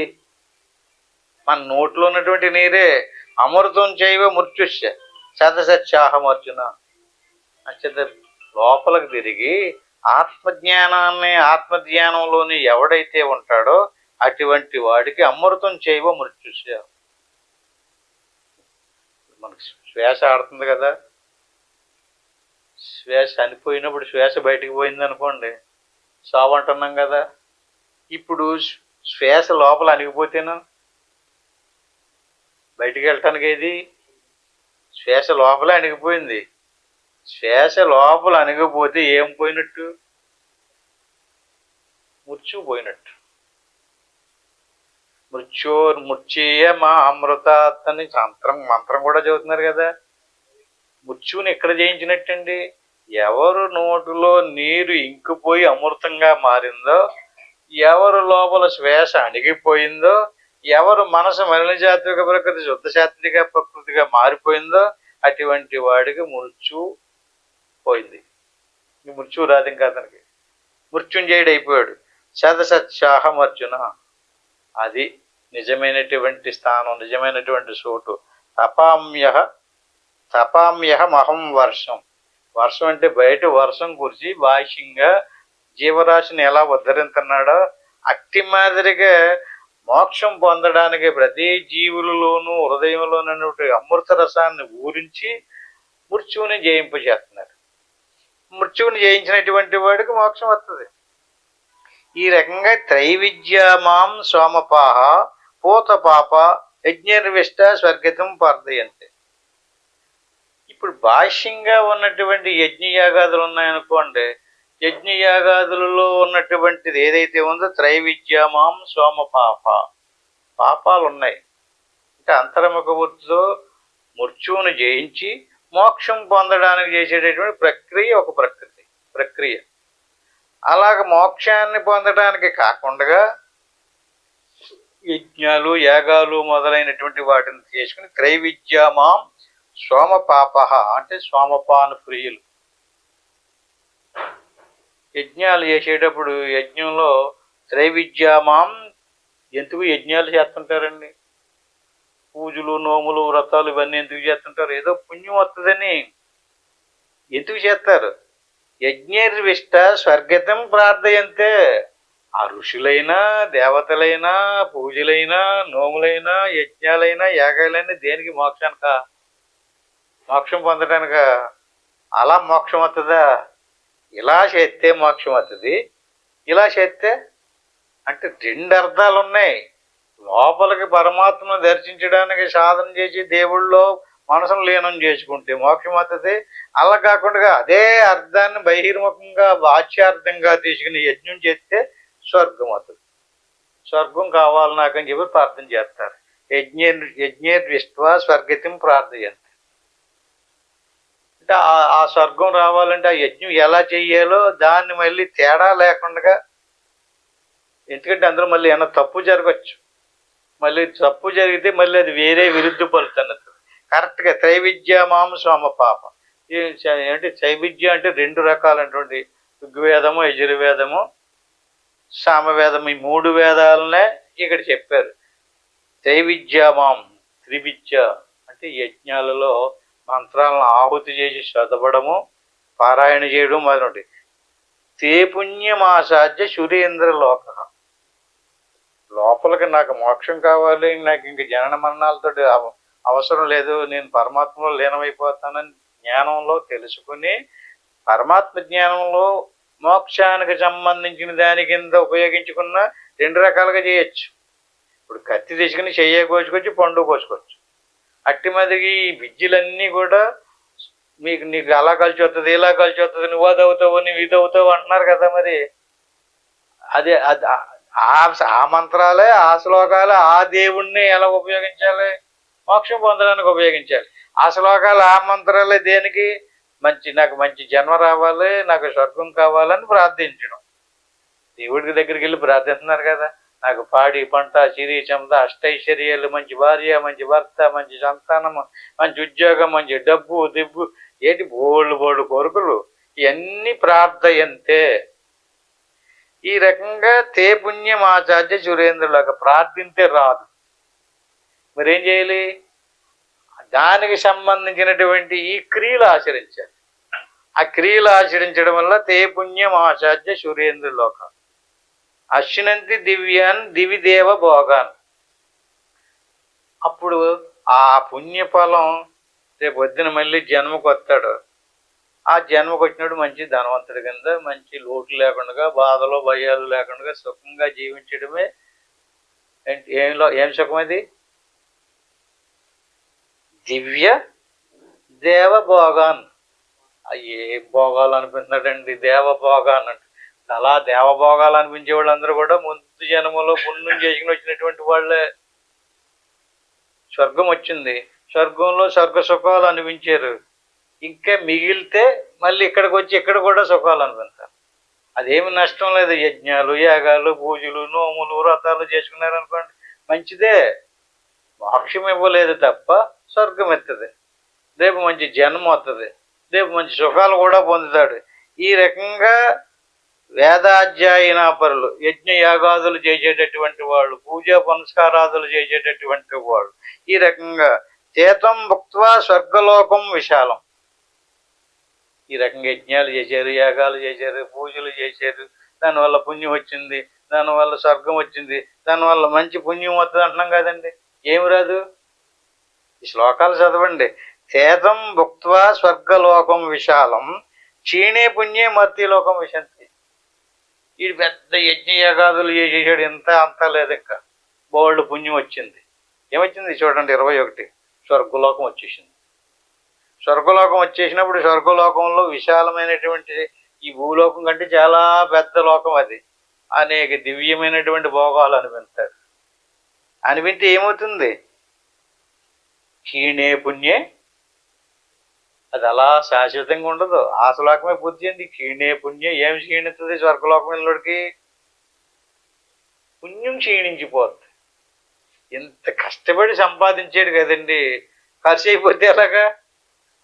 మన నోట్లో ఉన్నటువంటి నీరే. అమృతం చైవ మృత్యుష్య సదసత్యాహమర్చున. అంచేత లోపలికి తిరిగి ఆత్మజ్ఞానంలోని ఎవడైతే ఉంటాడో అటువంటి వాడికి అమృతం చైవ మృత్యుష్య. మనకి శ్వాస ఆడుతుంది కదా. శ్వాస చనిపోయినప్పుడు శ్వాస బయటికి పోయింది అనుకోండి, సావు అంటున్నాం కదా. ఇప్పుడు శ్వాస లోపల అణిగిపోతేను బయటికి వెళ్ళటానికి ఏది? శ్వాస లోపల అణిగిపోయింది. శ్వాస లోపల అణిగిపోతే ఏం పోయినట్టు? మృత్యు పోయినట్టు. మృత్యోర్ముచ్చేయ మా అమృతాత్ అని మంత్రం కూడా చదువుతున్నారు కదా. మృత్యువుని ఎక్కడ జయించినట్టండి? ఎవరు నోటిలో నీరు ఇంకిపోయి అమృతంగా మారిందో, ఎవరు లోపల శ్వాస అణిగిపోయిందో, ఎవరు మనసు మలినజాత్విక ప్రకృతి శుద్ధశాత్విక ప్రకృతిగా మారిపోయిందో అటువంటి వాడికి మృత్యు పోయింది. మృత్యువు రాదు ఇంకా అతనికి. మృత్యుంజయుడు అయిపోయాడు. సదసత్యాహమర్జున. అది నిజమైనటువంటి స్థానం, నిజమైనటువంటి చోటు. తపామ్యహమహం వర్షం. వర్షం అంటే బయట వర్షం కురిసి బాహ్యంగా జీవరాశిని ఎలా ఉద్ధరిస్తున్నాడో అట్టి మాదిరిగా మోక్షం పొందడానికి ప్రతి జీవులలోనూ హృదయంలోనటువంటి అమృత రసాన్ని ఊరించి మృత్యువుని జయింపజేస్తున్నాడు. మృత్యువుని జయించినటువంటి వాడికి మోక్షం వస్తుంది. ఈ రకంగా త్రైవిద్యామాం సోమపాహ పూత పాప యజ్ఞర్విష్ట స్వర్గతం పార్థయంతే. ఇప్పుడు బాహ్యంగా ఉన్నటువంటి యజ్ఞయాగాదులు ఉన్నాయనుకోండి, యజ్ఞయాగాదులలో ఉన్నటువంటిది ఏదైతే ఉందో త్రైవిద్యామాం సోమపాప, పాపాలు ఉన్నాయి. అంటే అంతర్ముఖ వృత్తితో మృత్యువును జయించి మోక్షం పొందడానికి చేసేటటువంటి ప్రక్రియ ఒక ప్రక్రియ. అలాగ మోక్షాన్ని పొందడానికి కాకుండా యజ్ఞాలు యాగాలు మొదలైనటువంటి వాటిని చేసుకుని త్రైవిద్యామాం సోమపాప అంటే సోమపాను ప్రియులు. యజ్ఞాలు చేసేటప్పుడు యజ్ఞంలో త్రైవిద్యామాం ఎందుకు యజ్ఞాలు చేస్తుంటారండి? పూజలు నోములు వ్రతాలు ఇవన్నీ ఎందుకు చేస్తుంటారు? ఏదో పుణ్యం వస్తుందని ఎందుకు చేస్తారు? యజ్ఞర్విష్ట స్వర్గతం ప్రార్థయంతే. ఆ ఋషులైనా దేవతలైనా పూజలైనా నోములైనా యజ్ఞాలైనా యాగాలైనా దేనికి? మోక్షం పొందడానిక? అలా మోక్షం వస్తుందా? ఇలా చేస్తే మోక్షం వస్తుంది, ఇలా చేస్తే అంటే రెండు అర్థాలు ఉన్నాయి. లోపలికి పరమాత్మను దర్శించడానికి సాధన చేసి దేవుళ్ళో మనసును లీనం చేసుకుంటే మోక్షం వస్తుంది. అలా కాకుండా అదే అర్థాన్ని బహిర్ముఖంగా వాచ్యార్థంగా తీసుకుని యజ్ఞం చేస్తే స్వర్గం వస్తుంది. స్వర్గం కావాలి నాకని చెప్పి ప్రార్థన చేస్తారు. యజ్ఞేర్విష్ట్వా స్వర్గతిం ప్రార్థయంతే. అంటే ఆ స్వర్గం రావాలంటే ఆ యజ్ఞం ఎలా చెయ్యాలో దాన్ని మళ్ళీ తేడా లేకుండా, ఎందుకంటే అందులో మళ్ళీ ఏమైనా తప్పు జరగచ్చు. మళ్ళీ తప్పు జరిగితే మళ్ళీ అది వేరే విరుద్ధ ఫలితాన్ని కరెక్ట్గా త్రైవిద్యామాం సోమపాప. ఏంటి త్రైవిద్య అంటే రెండు రకాలైనటువంటి ఋగ్వేదము యజుర్వేదము సామవేదము, ఈ మూడు వేదాలనే ఇక్కడ చెప్పారు. త్రైవిద్యామాం త్రివిద్య అంటే యజ్ఞాలలో మంత్రాలను ఆహుతి చేసి చదవడము పారాయణ చేయడం మొదటి. తే పుణ్యమాసాధ్య సురేంద్ర లోక. లోపలికి నాకు మోక్షం కావాలి, నాకు ఇంక జనన మరణాలతో అవసరం లేదు, నేను పరమాత్మలో లీనమైపోతానని జ్ఞానంలో తెలుసుకుని పరమాత్మ జ్ఞానంలో మోక్షానికి సంబంధించిన దాని కింద ఉపయోగించుకున్న రెండు రకాలుగా చేయొచ్చు. ఇప్పుడు కత్తి తీసుకుని చెయ్య కోసుకొచ్చి పండు కోసుకోవచ్చు. అట్టి మీదకి ఈ విద్యలన్నీ కూడా నీకు అలా కలిసి వస్తుంది ఇలా కలిసి వస్తుంది, నువ్వు అది అవుతావు నువ్వు ఇది అవుతావు అంటున్నారు కదా. మరి అదే ఆ మంత్రాలే ఆ శ్లోకాలే ఆ దేవుణ్ణి ఎలా ఉపయోగించాలి? మోక్షం పొందడానికి ఉపయోగించాలి. ఆ శ్లోకాలు ఆ మంత్రాలే దేనికి? నాకు మంచి జన్మ రావాలి, నాకు స్వర్గం కావాలని ప్రార్థించడం. దేవుడికి దగ్గరికి వెళ్ళి ప్రార్థిస్తున్నారు కదా, నాకు పాడి పంట సిరి చెమట అష్టైశ్వర్యాలు, మంచి భార్య మంచి భర్త మంచి సంతానము మంచి ఉద్యోగం మంచి డబ్బు దిబ్బు ఏంటి బోళ్ళు కోరికలు, ఇవన్నీ ప్రార్థయంతే. ఈ రకంగా తే పుణ్యం ఆచార్య సురేంద్రులాగా ప్రార్థింతే రాదు. మరేం చేయాలి? దానికి సంబంధించినటువంటి ఈ క్రియలు ఆచరించాలి. ఆ క్రియలు ఆచరించడం వల్ల తే పుణ్యం ఆచార్య సురేంద్రులోక అశ్వినంతి దివ్యాన్ దివిదేవ భోగాన్. అప్పుడు ఆ పుణ్యఫలం రేపు వద్దున మళ్ళీ జన్మకు వస్తాడు. ఆ జన్మకు వచ్చినప్పుడు మంచి ధనవంతుడి కింద మంచి లోటు లేకుండా బాధలు భయాలు లేకుండా సుఖంగా జీవించడమే. ఏం సుఖం అది? దివ్య దేవభోగాన్. ఏ భోగాలు అనిపిస్తున్నాడండి? దేవభోగాన్ అంటే అలా దేవభోగాలు అనిపించే వాళ్ళందరూ కూడా ముందు జన్మలో పుణ్యం చేసుకుని వచ్చినటువంటి వాళ్ళే. స్వర్గం వచ్చింది, స్వర్గంలో స్వర్గ సుఖాలు అనిపించారు. ఇంకా మిగిలితే మళ్ళీ ఇక్కడికి వచ్చి ఇక్కడ కూడా సుఖాలు అనిపిస్తారు. అదేమి నష్టం లేదు. యజ్ఞాలు యాగాలు పూజలు నోములు వ్రతాలు చేసుకున్నారనుకోండి, మంచిదే. మోక్షం ఇవ్వలేదు తప్ప స్వర్గం ఎత్తది, రేపు మంచి జన్మ వస్తుంది, రేపు మంచి సుఖాలు కూడా పొందుతాడు. ఈ రకంగా వేదాధ్యాయనాపరులు యజ్ఞ యాగాదులు చేసేటటువంటి వాళ్ళు పూజా పునస్కారాదులు చేసేటటువంటి వాళ్ళు ఈ రకంగా చేతం భుక్త్వా స్వర్గలోకం విశాలం. ఈ రకంగా యజ్ఞాలు చేశారు, యాగాలు చేశారు, పూజలు చేశారు, దానివల్ల పుణ్యం వచ్చింది, దానివల్ల స్వర్గం వచ్చింది, దానివల్ల మంచి పుణ్యం వస్తుంది అంటున్నాం కదండి. ఏమి రాదు? ఈ శ్లోకాలు చదవండి. చేతం భుక్త్వా స్వర్గలోకం విశాలం క్షీణే పుణ్యే మర్త్యలోకం విశంతి. ఈ పెద్ద యజ్ఞయాగాదులు చేసేసాడు, ఇంత అంతా లేదు, ఇంకా బోల్డ్ పుణ్యం వచ్చింది. ఏమొచ్చింది చూడండి, 21 స్వర్గలోకం వచ్చేసింది. స్వర్గలోకం వచ్చేసినప్పుడు స్వర్గలోకంలో విశాలమైనటువంటి ఈ భూలోకం కంటే చాలా పెద్ద లోకం అది. అనేక దివ్యమైనటువంటి భోగాలు అనిపిస్తాడు. అనిపింటే ఏమవుతుంది? క్షీణే పుణ్యే, అది అలా శాశ్వతంగా ఉండదు. ఆశలోకమే పూర్తి చేయండి. క్షీణే పుణ్యం ఏం క్షీణిస్తుంది? స్వర్గలోకమైనోడికి పుణ్యం క్షీణించిపోతుంది. ఇంత కష్టపడి సంపాదించాడు కదండి, ఖర్చు అయిపోతే ఎలాగా?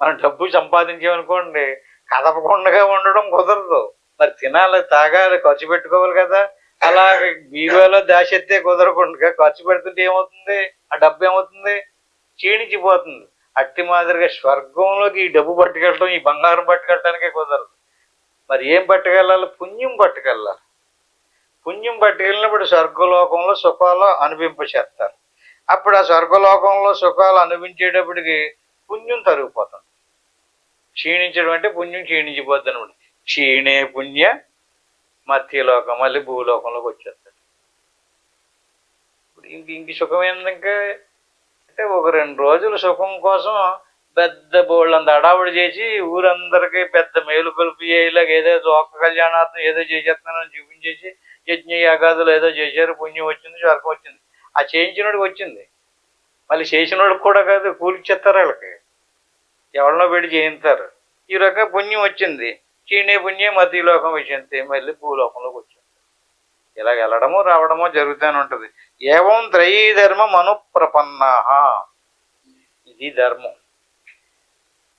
మనం డబ్బు సంపాదించామనుకోండి, కదపకుండా ఉండడం కుదరదు. మరి తినాలి, తాగాలి, ఖర్చు పెట్టుకోవాలి కదా. అలాగే బీరువాలో దాచెత్తే కుదరకుండా ఖర్చు పెడుతుంటే ఏమవుతుంది? ఆ డబ్బు ఏమవుతుంది? క్షీణించిపోతుంది. అట్టి మాదిరిగా స్వర్గంలోకి ఈ డబ్బు పట్టుకెళ్ళడం, ఈ బంగారం పట్టుకెళ్ళడానికే కుదరదు. మరి ఏం పట్టుకెళ్ళాలి? పుణ్యం పట్టుకెళ్ళాలి. పుణ్యం పట్టుకెళ్ళినప్పుడు స్వర్గలోకంలో సుఖాలు అనుభవింపచేస్తారు. అప్పుడు ఆ స్వర్గలోకంలో సుఖాలు అనుభవించేటప్పటికి పుణ్యం తరిగిపోతుంది. క్షీణించడం అంటే పుణ్యం క్షీణించిపోద్ది అనమాట. క్షీణే పుణ్య మధ్యలోకం, మళ్ళీ భూలోకంలోకి వచ్చేస్తాడు. ఇప్పుడు ఇంక సుఖమైంది ఇంకా అంటే ఒక 2 రోజులు సుఖం కోసం పెద్ద బోళ్ళంత అడావుడి చేసి ఊరందరికీ పెద్ద మేలు కొలిపిలాగా ఏదో లోక కళ్యాణార్థం ఏదో చేసేస్తున్నానని చూపించేసి యజ్ఞ యాగాదులు ఏదో చేశారు, పుణ్యం వచ్చింది, స్వర్గం వచ్చింది. ఆ చేయించినోడికి వచ్చింది. మళ్ళీ చేసినోడికి కూడా కాదు, కూలికి చెప్తారు వాళ్ళకి, ఎవరినో పెట్టి చేయిస్తారు. ఈ రకంగా పుణ్యం వచ్చింది. క్షీణే పుణ్యం మధ్యలోకం వచ్చింది, మళ్ళీ భూలోకంలోకి వచ్చింది. ఇలా వెళ్ళడమో రావడమో జరుగుతూనే ఉంటుంది. ఏవం త్రయీ ధర్మం అనుప్రపన్నా, ఇది ధర్మం,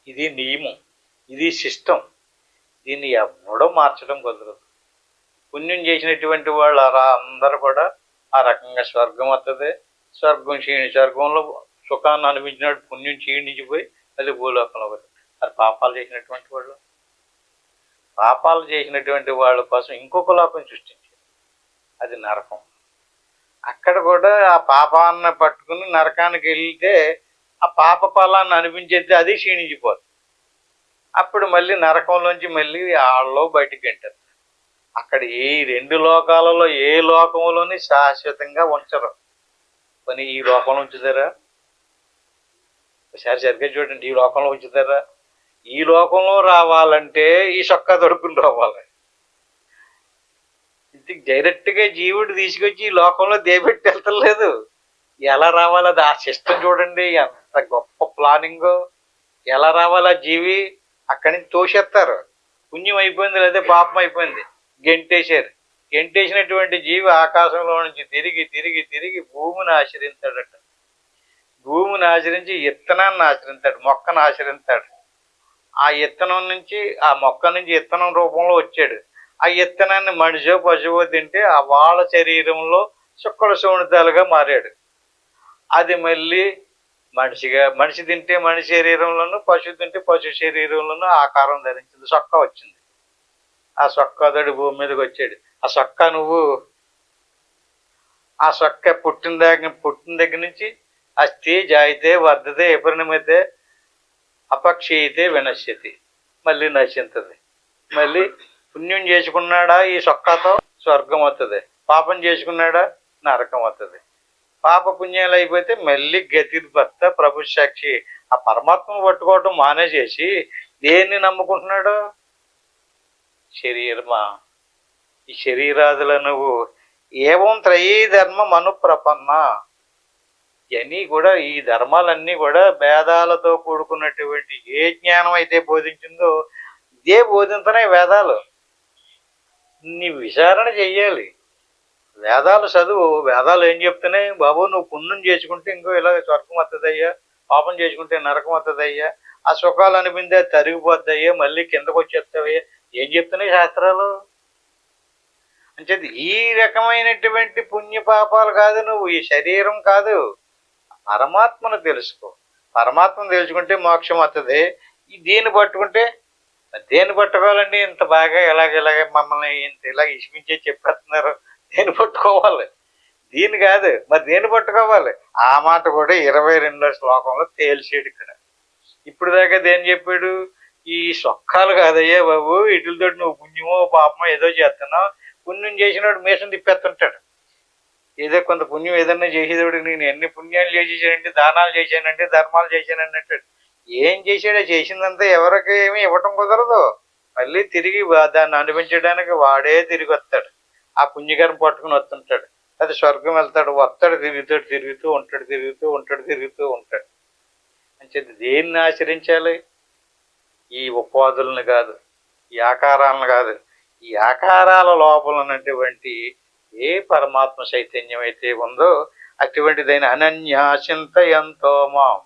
ఇది నియమం, ఇది సిస్టమ్. దీన్ని ఎవడో మార్చడం కుదరదు. పుణ్యం చేసినటువంటి వాళ్ళు అందరూ కూడా ఆ రకంగా స్వర్గం వస్తుంది. స్వర్గంలో సుఖాన్ని అనిపించినట్టు పుణ్యం క్షీణించిపోయి మళ్ళీ భూలోకంలో వస్తుంది. మరి పాపాలు చేసినటువంటి వాళ్ళ కోసం ఇంకొక లోకం సృష్టించారు, అది నరకం. అక్కడ కూడా ఆ పాపాన్ని పట్టుకుని నరకానికి వెళ్తే ఆ పాప ఫలాన్ని అనిపించేది అది క్షీణించిపోతుంది. అప్పుడు మళ్ళీ నరకంలోంచి మళ్ళీ ఆళ్ళలో బయటికి వెంటారు. అక్కడ ఈ 2 లోకాలలో ఏ లోకంలోని శాశ్వతంగా ఉంచరు. కానీ ఈ లోకంలో ఉంచుతారా? ఒకసారి సరిగ్గా చూడండి, ఈ లోకంలో ఉంచుతారా? ఈ లోకంలో రావాలంటే ఈ చొక్కా దొడుకుని రావాలి. ఇది డైరెక్ట్గా జీవుడు తీసుకొచ్చి ఈ లోకంలో దేబెట్టి వెళ్తలేదు. ఎలా రావాలి? అది ఆ సిస్టమ్ చూడండి, ఎంత గొప్ప ప్లానింగ్. ఎలా రావాలి? ఆ జీవి అక్కడి నుంచి తోసేస్తారు. పుణ్యం అయిపోయింది లేదా పాపం అయిపోయింది, గెంటేశారు. గెంటేసినటువంటి జీవి ఆకాశంలో నుంచి తిరిగి తిరిగి తిరిగి భూమిని ఆశ్రయించాడట. భూమిని ఆశ్రయించి ఇత్తనాన్ని ఆశ్రయించాడు, మొక్కను ఆశ్రయించాడు. ఆ ఇత్తనం నుంచి, ఆ మొక్క నుంచి ఇత్తనం రూపంలో వచ్చాడు. ఆ ఇత్తనాన్ని మనిషో పశువో తింటే ఆ వాళ్ళ శరీరంలో చుక్కల శోణితాలుగా మారాడు. అది మళ్ళీ మనిషి తింటే మనిషి శరీరంలోనూ, పశువు తింటే పశు శరీరంలోనూ ఆకారం ధరించింది, సొక్క వచ్చింది. ఆ సొక్కదడి భూమి మీదకి వచ్చాడు. ఆ సొక్క పుట్టిన దగ్గర నుంచి అస్థి జాయితే వర్ధతే ఎపరిణమితే అపక్షీయితే వినశ్యతి, మళ్ళీ నశింతది. మళ్ళీ పుణ్యం చేసుకున్నాడా ఈ సొక్కతో స్వర్గం వస్తుంది, పాపం చేసుకున్నాడా నరకం వస్తుంది. పాప పుణ్యాలు అయిపోతే మళ్ళీ గతిర్భర్త ప్రభు సాక్షి. ఆ పరమాత్మను పట్టుకోవటం మానేసేసి దేన్ని నమ్ముకుంటున్నాడు? శరీరమా. ఈ శరీరాదుల నువ్వు ఏవం త్రయీ ధర్మం అనుప్రపన్న, ఇవన్నీ కూడా ఈ ధర్మాలన్నీ కూడా భేదాలతో కూడుకున్నటువంటి ఏ జ్ఞానం అయితే బోధించిందో ఇదే బోధించనే వేదాలు. నీ విచారణ చెయ్యాలి. వేదాలు చదువు. వేదాలు ఏం చెప్తున్నాయి? బాబు నువ్వు పుణ్యం చేసుకుంటే ఇంకో ఇలా స్వర్గం వస్తుందయ్యా, పాపం చేసుకుంటే నరకం వస్తుందయ్యా, ఆ సుఖాలు అనిపిందే తరిగిపోద్దయ్యా, మళ్ళీ కిందకు వచ్చేస్తావయ్యా, ఏం చెప్తున్నాయి శాస్త్రాలు? అంటే ఈ రకమైనటువంటి పుణ్య పాపాలు కాదు, నువ్వు ఈ శరీరం కాదు, పరమాత్మను తెలుసుకో. పరమాత్మను తెలుసుకుంటే మోక్షం వస్తుంది. దీన్ని పట్టుకుంటే దేన్ని పట్టుకోవాలండి? ఇంత బాగా ఇలాగ మమ్మల్ని ఇంత ఇలాగ ఇసుమించే చెప్పేస్తున్నారు. దేన్ని పట్టుకోవాలి? దీన్ని కాదు, మరి దేన్ని పట్టుకోవాలి? ఆ మాట కూడా 22వ శ్లోకంలో తేల్చాడు. ఇప్పుడు దాకా దేని చెప్పాడు? ఈ సొక్కాలు కాదయ్యా బాబు, వీటితో నువ్వు పుణ్యమో పాపమో ఏదో చేస్తున్నావు, పుణ్యం చేసినోడు మీసం తిప్పేస్తుంటాడు. ఏదో కొంత పుణ్యం ఏదన్నా చేసేవాడికి నేను ఎన్ని పుణ్యాలు చేసేసానంటే, దానాలు చేశానంటే, ధర్మాలు చేశానంటే అంటాడు. ఏం చేశాడో చేసిందంతా ఎవరికి ఏమి ఇవ్వటం కుదరదు. మళ్ళీ తిరిగి దాన్ని అనిపించడానికి వాడే తిరిగి వస్తాడు. ఆ పుణ్యకరం పట్టుకుని వస్తుంటాడు. అది స్వర్గం వెళ్తాడు, వస్తాడు, తిరుగుతూ ఉంటాడు. అంటే దేన్ని ఆచరించాలి? ఈ ఉపాధులను కాదు, ఈ ఆకారాలను కాదు, ఈ ఆకారాల లోపల ఉన్నటువంటి ఏ పరమాత్మ చైతన్యం అయితే ఉందో అటువంటిదైన అనన్యాచింతయంతో మాం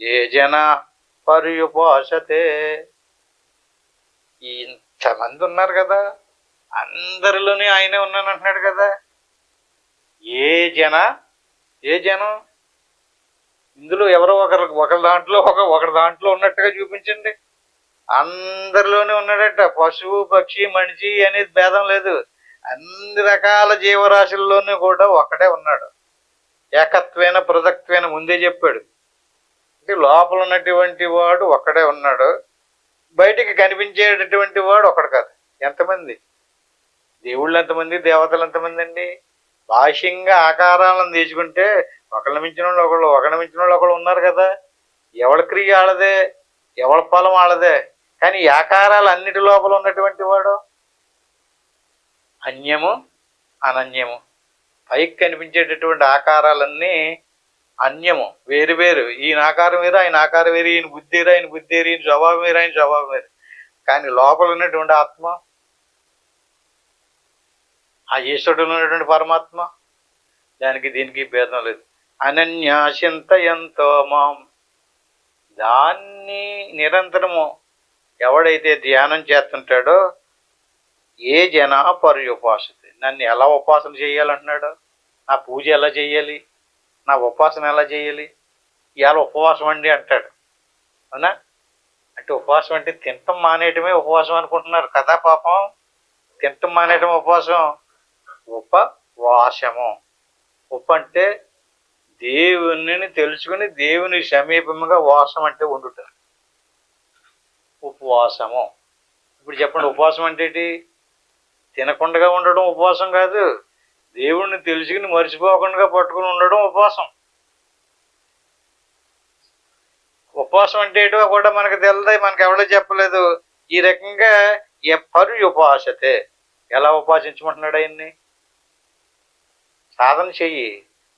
ఏ జన పర్యుపాసతే. ఇంతమంది ఉన్నారు కదా, అందరిలోనే ఆయనే ఉన్నాను అంటున్నాడు కదా. ఏ జనం ఇందులో ఎవరో ఒకరి దాంట్లో ఉన్నట్టుగా చూపించండి. అందరిలోనే ఉన్నాడట. పశువు, పక్షి, మనిషి అనేది భేదం లేదు. అన్ని రకాల జీవరాశుల్లోనూ కూడా ఒక్కడే ఉన్నాడు. ఏకత్వేన పృథక్త్వేన ముందే చెప్పాడు. అంటే లోపల ఉన్నటువంటి వాడు ఒక్కడే ఉన్నాడు, బయటికి కనిపించేటటువంటి వాడు ఒకడు కాదు. ఎంతమంది దేవుళ్ళు, ఎంతమంది దేవతలు, ఎంతమంది అండి? బాహ్యంగా ఆకారాలను తీసుకుంటే ఒకళ్ళ మించిన వాళ్ళు ఒకళ్ళు ఉన్నారు కదా. ఎవరి క్రియ ఆడదే, ఎవరి ఫలం ఆడదే. కానీ ఈ ఆకారాలు అన్నిటి లోపల ఉన్నటువంటి వాడు అన్యము అనన్యము. పైకి కనిపించేటటువంటి ఆకారాలన్నీ అన్యము, వేరు వేరు. ఈయన ఆకారం వేరు, ఆయన ఆకారం వేరు, ఈయన బుద్ధి వేరు, ఆయన బుద్ధి వేరు, ఈయన స్వభావం వేరు, ఆయన స్వభావం వేరు. కానీ లోపల ఉన్నటువంటి ఆత్మ, ఆ ఈశ్వరుడు ఉన్నటువంటి పరమాత్మ, దానికి దీనికి భేదం లేదు. అనన్యాచింతయంతో మాం, దాన్ని నిరంతరము ఎవడైతే ధ్యానం చేస్తుంటాడో ఏ జన పర్యుపాసతే, నన్ను ఎలా ఉపాసన చేయాలంటున్నాడు. నా పూజ ఎలా చేయాలి, నా ఉపాసన ఎలా చేయాలి? ఇవాళ ఉపవాసం అండి అంటాడు, అవునా? అంటే ఉపవాసం అంటే తింటం మానేయటమే ఉపవాసం అనుకుంటున్నారు కదా. పాపం, తింటం మానేయటం ఉపవాసం. ఉపవాసము, అంటే దేవుని తెలుసుకుని దేవుని సమీపముగా వాసం అంటే ఉండుట, ఉపవాసము. ఇప్పుడు చెప్పండి, ఉపవాసం అంటే ఏంటి? తినకుండా ఉండడం ఉపవాసం కాదు, దేవుణ్ణి తెలుసుకుని మర్చిపోకుండా పట్టుకుని ఉండడం ఉపవాసం. ఉపవాసం అంటే ఏంటో కూడా మనకు తెలియదు, మనకు ఎవడో చెప్పలేదు. ఈ రకంగా పర్యుపాసతే, ఎలా ఉపాసించమంటున్నాడు ఆయన్ని? సాధన చెయ్యి.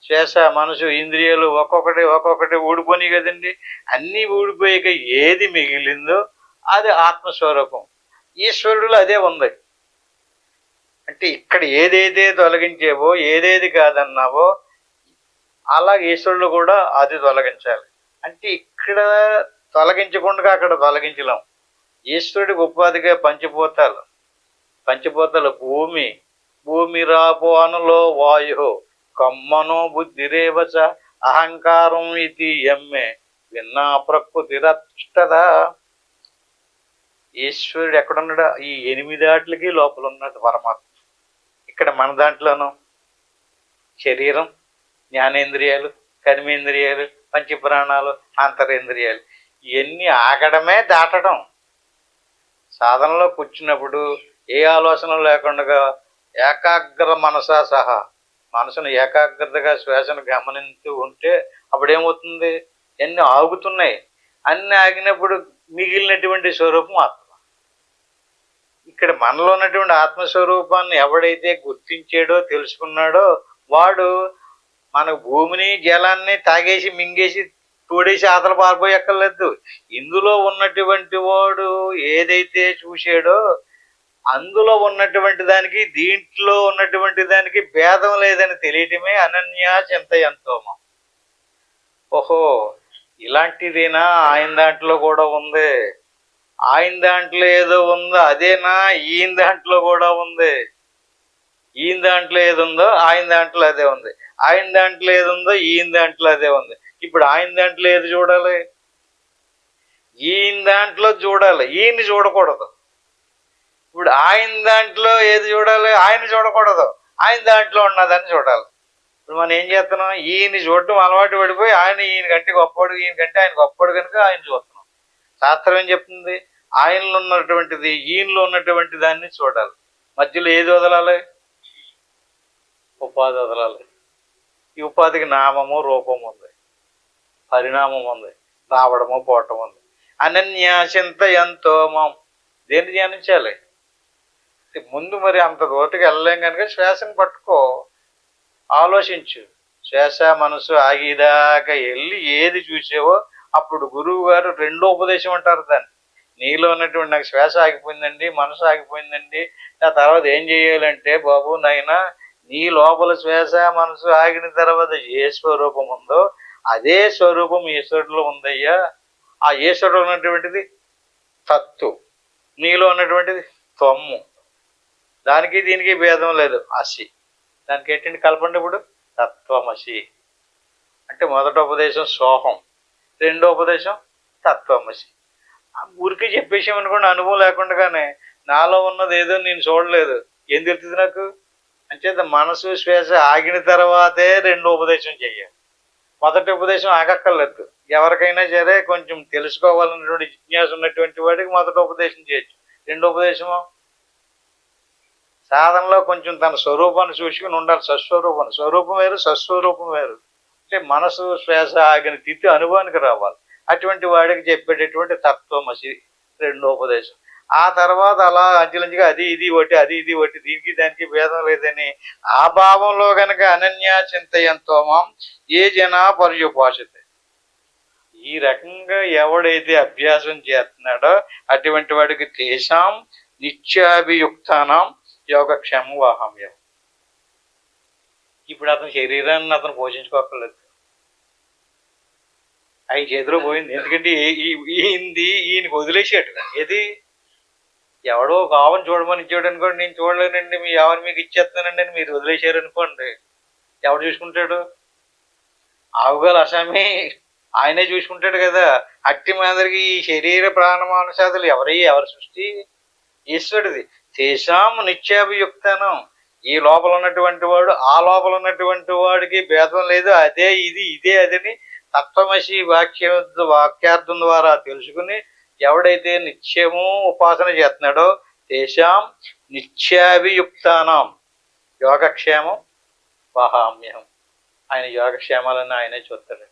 శ్వాస, మనసు, ఇంద్రియాలు ఒక్కొక్కటి ఊడిపోయి కదండి. అన్నీ ఊడిపోయాక ఏది మిగిలిందో అది ఆత్మస్వరూపం. ఈశ్వరుడులో అదే ఉంది. అంటే ఇక్కడ ఏదైతే తొలగించేవో, ఏదేది కాదన్నావో, అలా ఈశ్వరుడు కూడా అది తొలగించాలి. అంటే ఇక్కడ తొలగించకుండా అక్కడ తొలగించలేం. ఈశ్వరుడికి ఉపాధిగా పంచభూతాలు భూమి రాపో అనులో వాయు కమ్మనో బుద్ధిరేవచ అహంకారం ఇది ఎమ్మె విన్నా ప్రకృతిరష్టదా. ఈశ్వరుడు ఎక్కడున్నాడు? ఈ 8 ఆటలకి లోపల ఉన్నాడు పరమాత్మ. ఇక్కడ మన దాంట్లోనూ శరీరం, జ్ఞానేంద్రియాలు, కర్మేంద్రియాలు, పంచప్రాణాలు, అంతరేంద్రియాలు, ఇవన్నీ ఆగడమే దాటడం. సాధనలో కూర్చున్నప్పుడు ఏ ఆలోచన లేకుండా ఏకాగ్ర మనసా సహా మనసును ఏకాగ్రతగా శ్వాసను గమనిస్తూ ఉంటే అప్పుడేమవుతుంది? అన్నీ ఆగుతున్నాయి. అన్నీ ఆగినప్పుడు మిగిలినటువంటి స్వరూపం ఆత్మ. ఇక్కడ మనలో ఉన్నటువంటి ఆత్మస్వరూపాన్ని ఎవడైతే గుర్తించాడో, తెలుసుకున్నాడో, వాడు మన భూమిని, జలాన్ని తాగేసి, మింగేసి, తోడేసి ఆతల పారిపోయక్కర్లేదు. ఇందులో ఉన్నటువంటి వాడు ఏదైతే చూశాడో అందులో ఉన్నటువంటి దానికి, దీంట్లో ఉన్నటువంటి దానికి భేదం లేదని తెలియటమే అనన్యా చింతయంతోమం. ఓహో, ఇలాంటిదేనా ఆయన దాంట్లో కూడా ఉంది, ఆయన దాంట్లో ఏదో ఉందో అదేనా ఈయన దాంట్లో కూడా ఉంది, ఈయన దాంట్లో ఏది ఉందో ఆయన దాంట్లో అదే ఉంది, ఆయన దాంట్లో ఏది ఉందో ఈయన దాంట్లో అదే ఉంది. ఇప్పుడు ఆయన దాంట్లో ఏది చూడాలి? ఈయన దాంట్లో చూడాలి, ఈయన్ని చూడకూడదు. ఇప్పుడు ఆయన దాంట్లో ఏది చూడాలి? ఆయన చూడకూడదు, ఆయన దాంట్లో ఉన్నదని చూడాలి. ఇప్పుడు మనం ఏం చేస్తున్నాం? ఈయన్ని చూడటం అలవాటు పడిపోయి ఈయన కంటే గొప్పవాడు, ఈయన కంటే ఆయన గొప్పవాడు కనుక ఆయన చూస్తున్నాం. శాస్త్రం ఏం చెప్తుంది? ఆయనలో ఉన్నటువంటిది ఈయనలో ఉన్నటువంటి దాన్ని చూడాలి. మధ్యలో ఏది వదలాలి? ఉపాధి వదలాలి. ఈ ఉపాధికి నామము రూపము ఉంది, పరిణామం ఉంది, రావడము పోవటం ఉంది. అనన్యాసింత ఎంతో మాం, దేన్ని ధ్యానించాలి? ముందు మరి అంత దూరకి వెళ్ళలేం కనుక శ్వాసను పట్టుకో, ఆలోచించు. శ్వాస మనసు ఆగిదాకా వెళ్ళి ఏది చూసావో అప్పుడు గురువు గారు రెండో ఉపదేశం అంటారు దాన్ని. నీలో ఉన్నటువంటి నాకు శ్వాస ఆగిపోయిందండి, మనసు ఆగిపోయిందండి, ఆ తర్వాత ఏం చేయాలంటే, బాబు నాయనా నీ లోపల శ్వాస మనసు ఆగిన తర్వాత ఏ స్వరూపం ఉందో అదే స్వరూపం ఈశ్వరుడిలో ఉందయ్యా. ఆ ఈశ్వరుడు ఉన్నటువంటిది తత్తు, నీలో ఉన్నటువంటిది త్వమ్ము. దానికి దీనికి భేదం లేదు, అసి. దానికి ఏంటంటే కలపండి ఇప్పుడు, తత్వమసి. అంటే మొదటి ఉపదేశం సోహం, రెండో ఉపదేశం తత్వమసి. ఊరికి చెప్పేసామనుకోండి, అనుభవం లేకుండానే నాలో ఉన్నది ఏదో నేను చూడలేదు, ఏం తెలుస్తుంది నాకు? అంచేత మనసు శ్వాస ఆగిన తర్వాతే రెండో ఉపదేశం చెయ్యాలి. మొదటి ఉపదేశం ఆగక్కర్లేదు. ఎవరికైనా సరే కొంచెం తెలుసుకోవాలన్నటువంటి జిజ్ఞాస ఉన్నటువంటి వాడికి మొదటి ఉపదేశం చేయొచ్చు. రెండో ఉపదేశము సాధనలో కొంచెం తన స్వరూపాన్ని చూసుకుని ఉండాలి. సస్వరూపాన్ని, స్వరూపం వేరు సస్వరూపం వేరు. అంటే మనసు శ్వాస ఆగిన తిథి అనుభవానికి రావాలి. అటువంటి వాడికి చెప్పేటటువంటి తత్వమసి రెండో ఉపదేశం. ఆ తర్వాత అలా అంచెలంచిగా అది ఇది ఒకటి, అది ఇది ఒకటి, దీనికి దానికి భేదం లేదని ఆ భావంలో గనక అనన్యా చింతయంతో మాం ఏ జనా పర్యుపాసితే, ఈ రకంగా ఎవడైతే అభ్యాసం చేస్తున్నాడో అటువంటి వాడికి తేషాం నిత్యాభియుక్తానం యోగక్షేమం వాహమ్యం. ఇప్పుడు అతని శరీరాన్ని అతను పోషించుకోక్కర్లేదు, ఆయన చేతిలో పోయింది. ఎందుకంటే ఈయనకి వదిలేసాడు. ఏది? ఎవడో ఒక ఆవును చూడమని ఇచ్చాడు అనుకోండి, నేను చూడలేనండి, మీ ఆవుని మీకు ఇచ్చేస్తానండి అని మీరు వదిలేశారు అనుకోండి, ఎవడు చూసుకుంటాడు? ఆవుగాలు అసామి ఆయనే చూసుకుంటాడు కదా. అట్టి మాదిరికి ఈ శరీర ప్రాణమానుషాదులు ఎవరి సృష్టి? ఈశ్వరుడిది. తేషాం నిత్యాభియుక్తానం, ఈ లోపల ఉన్నటువంటి వాడు ఆ లోపల ఉన్నటువంటి వాడికి భేదం లేదు, అదే ఇది ఇదే అదని తత్వమసి వాక్యార్థం ద్వారా తెలుసుకుని ఎవడైతే నిత్యము ఉపాసన చేస్తున్నాడో తేషాం నిత్యాభియుక్తానం యోగక్షేమం వహామ్యం, ఆయన యోగక్షేమాలను ఆయనే చూస్తాడు.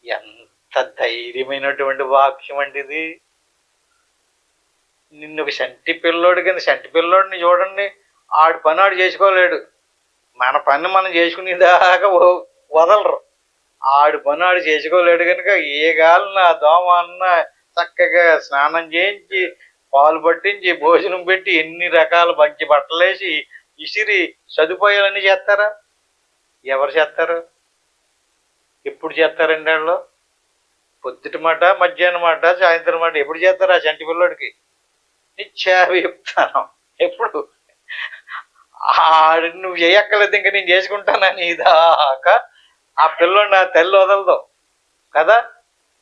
ఎంత ధైర్యమైనటువంటి వాక్యం అండి ఇది. నిన్ను ఒక సంటి పిల్లోడు కింద, సంటి పిల్లోడిని చూడండి, ఆడి పని ఆడు చేసుకోలేడు, మన పని మనం చేసుకునేదాకా వదలరు. ఆడి పని ఆడు చేసుకోలేడు కనుక ఏ గాలిన దోమ అన్న చక్కగా స్నానం చేయించి పాలు పట్టించి భోజనం పెట్టి ఎన్ని రకాల మంచి బట్టలేసి ఇసిరి సదుపాయాలన్నీ చేస్తారా? ఎవరు చేస్తారు? ఎప్పుడు చేస్తారండి వాళ్ళు? పొద్దుటి మాట, మధ్యాహ్నం మాట, సాయంత్రం మాట. ఎప్పుడు చేస్తారు ఆ చంటి పిల్లోడికి? నిత్యాభియుక్తానం. ఎప్పుడు? ఆడు నువ్వు చేయక్కర్లేదు, ఇంకా నేను చేసుకుంటానని ఇదాకా ఆ పిల్లోడు నా తల్లి వదలదు కదా.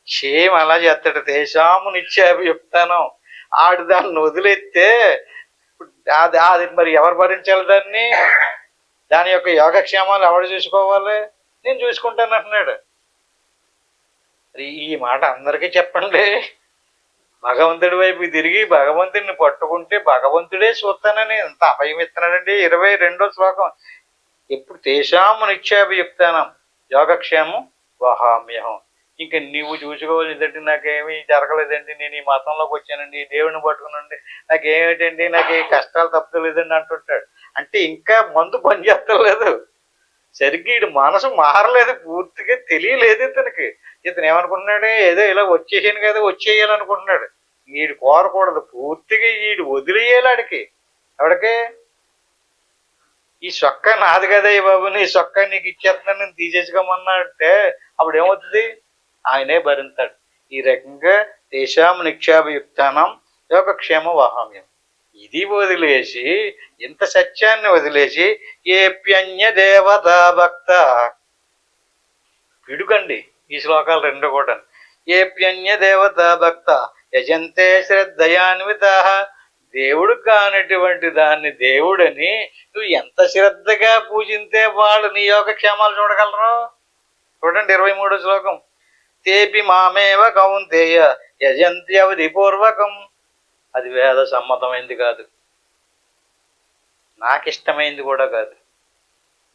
సేమ్ అలా చేస్తాడు. తేషాము నిత్యాభియుక్తానం. ఆడు దాన్ని వదిలేస్తే అది మరి ఎవరు భరించాలి దాన్ని? దాని యొక్క యోగక్షేమాలు ఎవరు చూసుకోవాలి? నేను చూసుకుంటాను అంటున్నాడు. ఈ మాట అందరికీ చెప్పండి. భగవంతుడి వైపు తిరిగి భగవంతుడిని పట్టుకుంటే భగవంతుడే చూస్తానని ఎంత అభయం ఇస్తున్నాడండి. 22వ శ్లోకం. ఎప్పుడు తేషాము నిత్యాభియుక్తానం యోగక్షేమం వహామ్యహం. ఇంకా నువ్వు చూసుకోవాల్సిందంటే నాకేమీ జరగలేదండి, నేను ఈ మతంలోకి వచ్చానండి, దేవుడిని పట్టుకునండి, నాకేమిటండి, నాకు ఏ కష్టాలు తప్పలేదండి అంటుంటాడు. అంటే ఇంకా మందు పనిచేస్తలేదు, సరిగ్గా వీడు మనసు మారలేదు, పూర్తిగా తెలియలేదు ఇతనికి. ఇతను ఏమనుకుంటున్నాడు? ఏదో ఇలా వచ్చేసాను కదా, వచ్చేయాలనుకుంటున్నాడు. వీడు కోరకూడదు, పూర్తిగా వీడు వదిలేయాలి. ఆడికి ఎవడికి? ఈ సొక్క నాది కదా ఈ బాబు, నీ సొక్క నీకు ఇచ్చేస్తున్నాను, నేను తీసేసుకోమన్నాడంటే అప్పుడు ఏమవుతుంది? ఆయనే భరించాడు. ఈ రకంగా తేషాం నిక్షాభియుక్తానం యోగక్షేమ వాహామ్యం. ఇది వదిలేసి, ఇంత సత్యాన్ని వదిలేసి ఏప్యన్య దేవతా భక్త, విడుకండి ఈ శ్లోకాలు రెండు కూడా. ఏప్యన్య దేవతా భక్త యజంతే శ్రద్ధయాన్విత, దేవుడు కానటువంటి దాన్ని దేవుడని నువ్వు ఎంత శ్రద్ధగా పూజింతే వాళ్ళు నీ యోగక్షేమాలు చూడగలరు. చూడండి 23వ శ్లోకం. తేపి మామేవ కౌంతేయ యజంతి అవధి పూర్వకం. అది వేద సమ్మతమైంది కాదు. నాకు ఇష్టమైంది కూడా కాదు.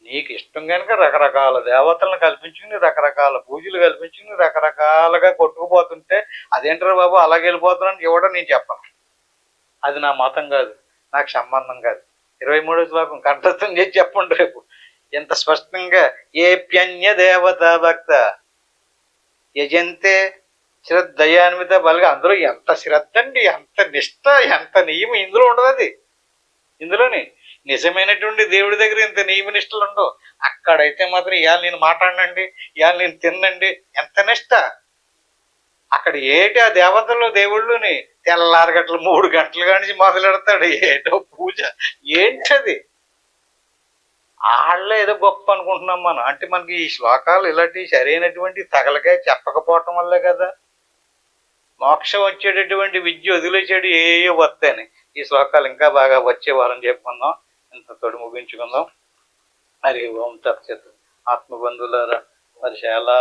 నీకు ఇష్టం కనుక రకరకాల దేవతలను కల్పించుకుని రకరకాల పూజలు కల్పించుకుని రకరకాలుగా కొట్టుకుపోతుంటే అదేంటారు బాబు అలాగే వెళ్ళిపోతున్నాను ఇవ్వడం నేను చెప్పను. అది నా మతం కాదు, నాకు సంబంధం కాదు. 23వ శ్లోకం కంఠస్థం చేసి చెప్పండి రేపు ఎంత స్పష్టంగా. ఏప్యన్య దేవత భక్త యజంతే శ్రద్ధయాన్విత బలిగా. అందులో ఎంత శ్రద్ధ అండి, ఎంత నిష్ట, ఎంత నియమం ఇందులో ఉండదు. అది ఇందులోని నిజమైనటువంటి దేవుడి దగ్గర ఇంత నియమ నిష్టలు ఉండవు. అక్కడైతే మాత్రం ఇవాళ నేను మాట్లాడనండి, ఇవాళ నేను తిన్నండి, ఎంత నిష్ట. అక్కడ ఏటి ఆ దేవతలు దేవుళ్ళుని తెల్లారి గంటలు 3 గంటలు కానించి మొదలెడతాడు ఏటో పూజ. ఏంటది? వాళ్ళే ఏదో గొప్ప అనుకుంటున్నాం మనం. అంటే మనకి ఈ శ్లోకాలు ఇలాంటి సరైనటువంటి తగలగా చెప్పకపోవటం వల్లే కదా మోక్షం వచ్చేటటువంటి విద్య వదిలేసాడు ఏ వస్తాయని. ఈ శ్లోకాలు ఇంకా బాగా వచ్చే వారం చెప్పుకుందాం. ఇంతతోటి ముగించుకుందాం. మరి ఓం తత్సత్. ఆత్మబంధువులారా, మరి చాలా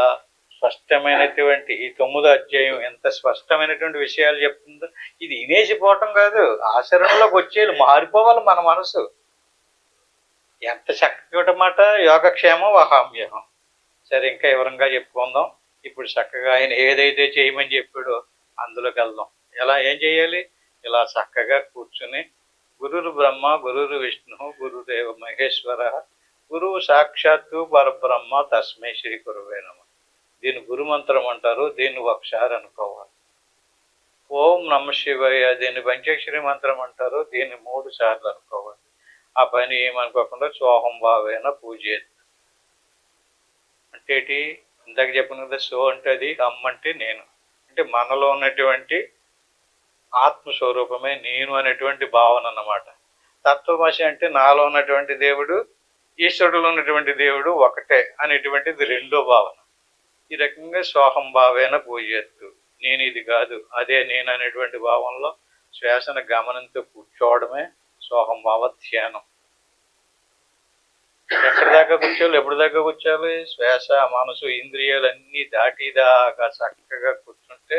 స్పష్టమైనటువంటి ఈ 9వ అధ్యాయం ఎంత స్పష్టమైనటువంటి విషయాలు చెప్తుందో. ఇది వినేసిపోవటం కాదు, ఆచరణలోకి వచ్చేది, మారిపోవాలి మన మనసు. ఎంత చక్కటి మాట. యోగక్షేమం వహామ్యహం. సరే, ఇంకా వివరంగా చెప్పుకుందాం. ఇప్పుడు చక్కగా ఆయన ఏదైతే చేయమని చెప్పాడో అందులోకి వెళ్దాం. ఎలా ఏం చేయాలి? ఇలా చక్కగా కూర్చుని గురురు బ్రహ్మ గురురు విష్ణు గురుదేవ మహేశ్వర గురువు సాక్షాత్తు పరబ్రహ్మ తస్మై శ్రీ గురువే నమః. దీన్ని గురుమంత్రం అంటారు. దీన్ని ఒకసారి అనుకోవాలి. ఓం నమ శివాయ దీన్ని పంచాక్షరి మంత్రం అంటారు. దీన్ని 3 సార్లు అనుకోవాలి. ఆ పని ఏమనుకోకుండా సోహం భావేన పూజేది. అంటే ఏంటి? ఇందాక చెప్పిన కదా, సో అంటే అది, అమ్మ అంటే నేను. అంటే మనలో ఉన్నటువంటి ఆత్మస్వరూపమే నేను అనేటువంటి భావన అన్నమాట. తత్వమసి అంటే నాలో ఉన్నటువంటి దేవుడు ఈశ్వరుడులో ఉన్నటువంటి దేవుడు ఒకటే అనేటువంటిది 2వ భావన. ఈ రకంగా సోహం భావేన పూజేత్తు. నేను ఇది కాదు అదే నేను అనేటువంటి భావంలో శ్వాసను గమనంతో కూర్చోవడమే సోహం భావ ధ్యానం. ఎక్కడి దాకా కూర్చోవాలి, ఎప్పుడు దాకా కూర్చోవాలి? శ్వాస మనసు ఇంద్రియాలన్నీ దాటిదాకా చక్కగా కూర్చుంటే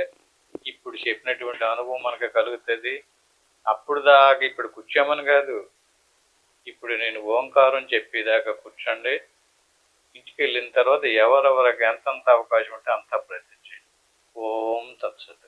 ఇప్పుడు చెప్పినటువంటి అనుభవం మనకు కలుగుతుంది. అప్పుడు దాకా ఇప్పుడు కూర్చోమని కాదు, ఇప్పుడు నేను ఓంకారం చెప్పేదాకా కూర్చోండి. ఇంటికి వెళ్ళిన తర్వాత ఎవరెవరికి ఎంతంత అవకాశం ఉంటే అంత ప్రయత్నించండి. ఓం తత్సత్.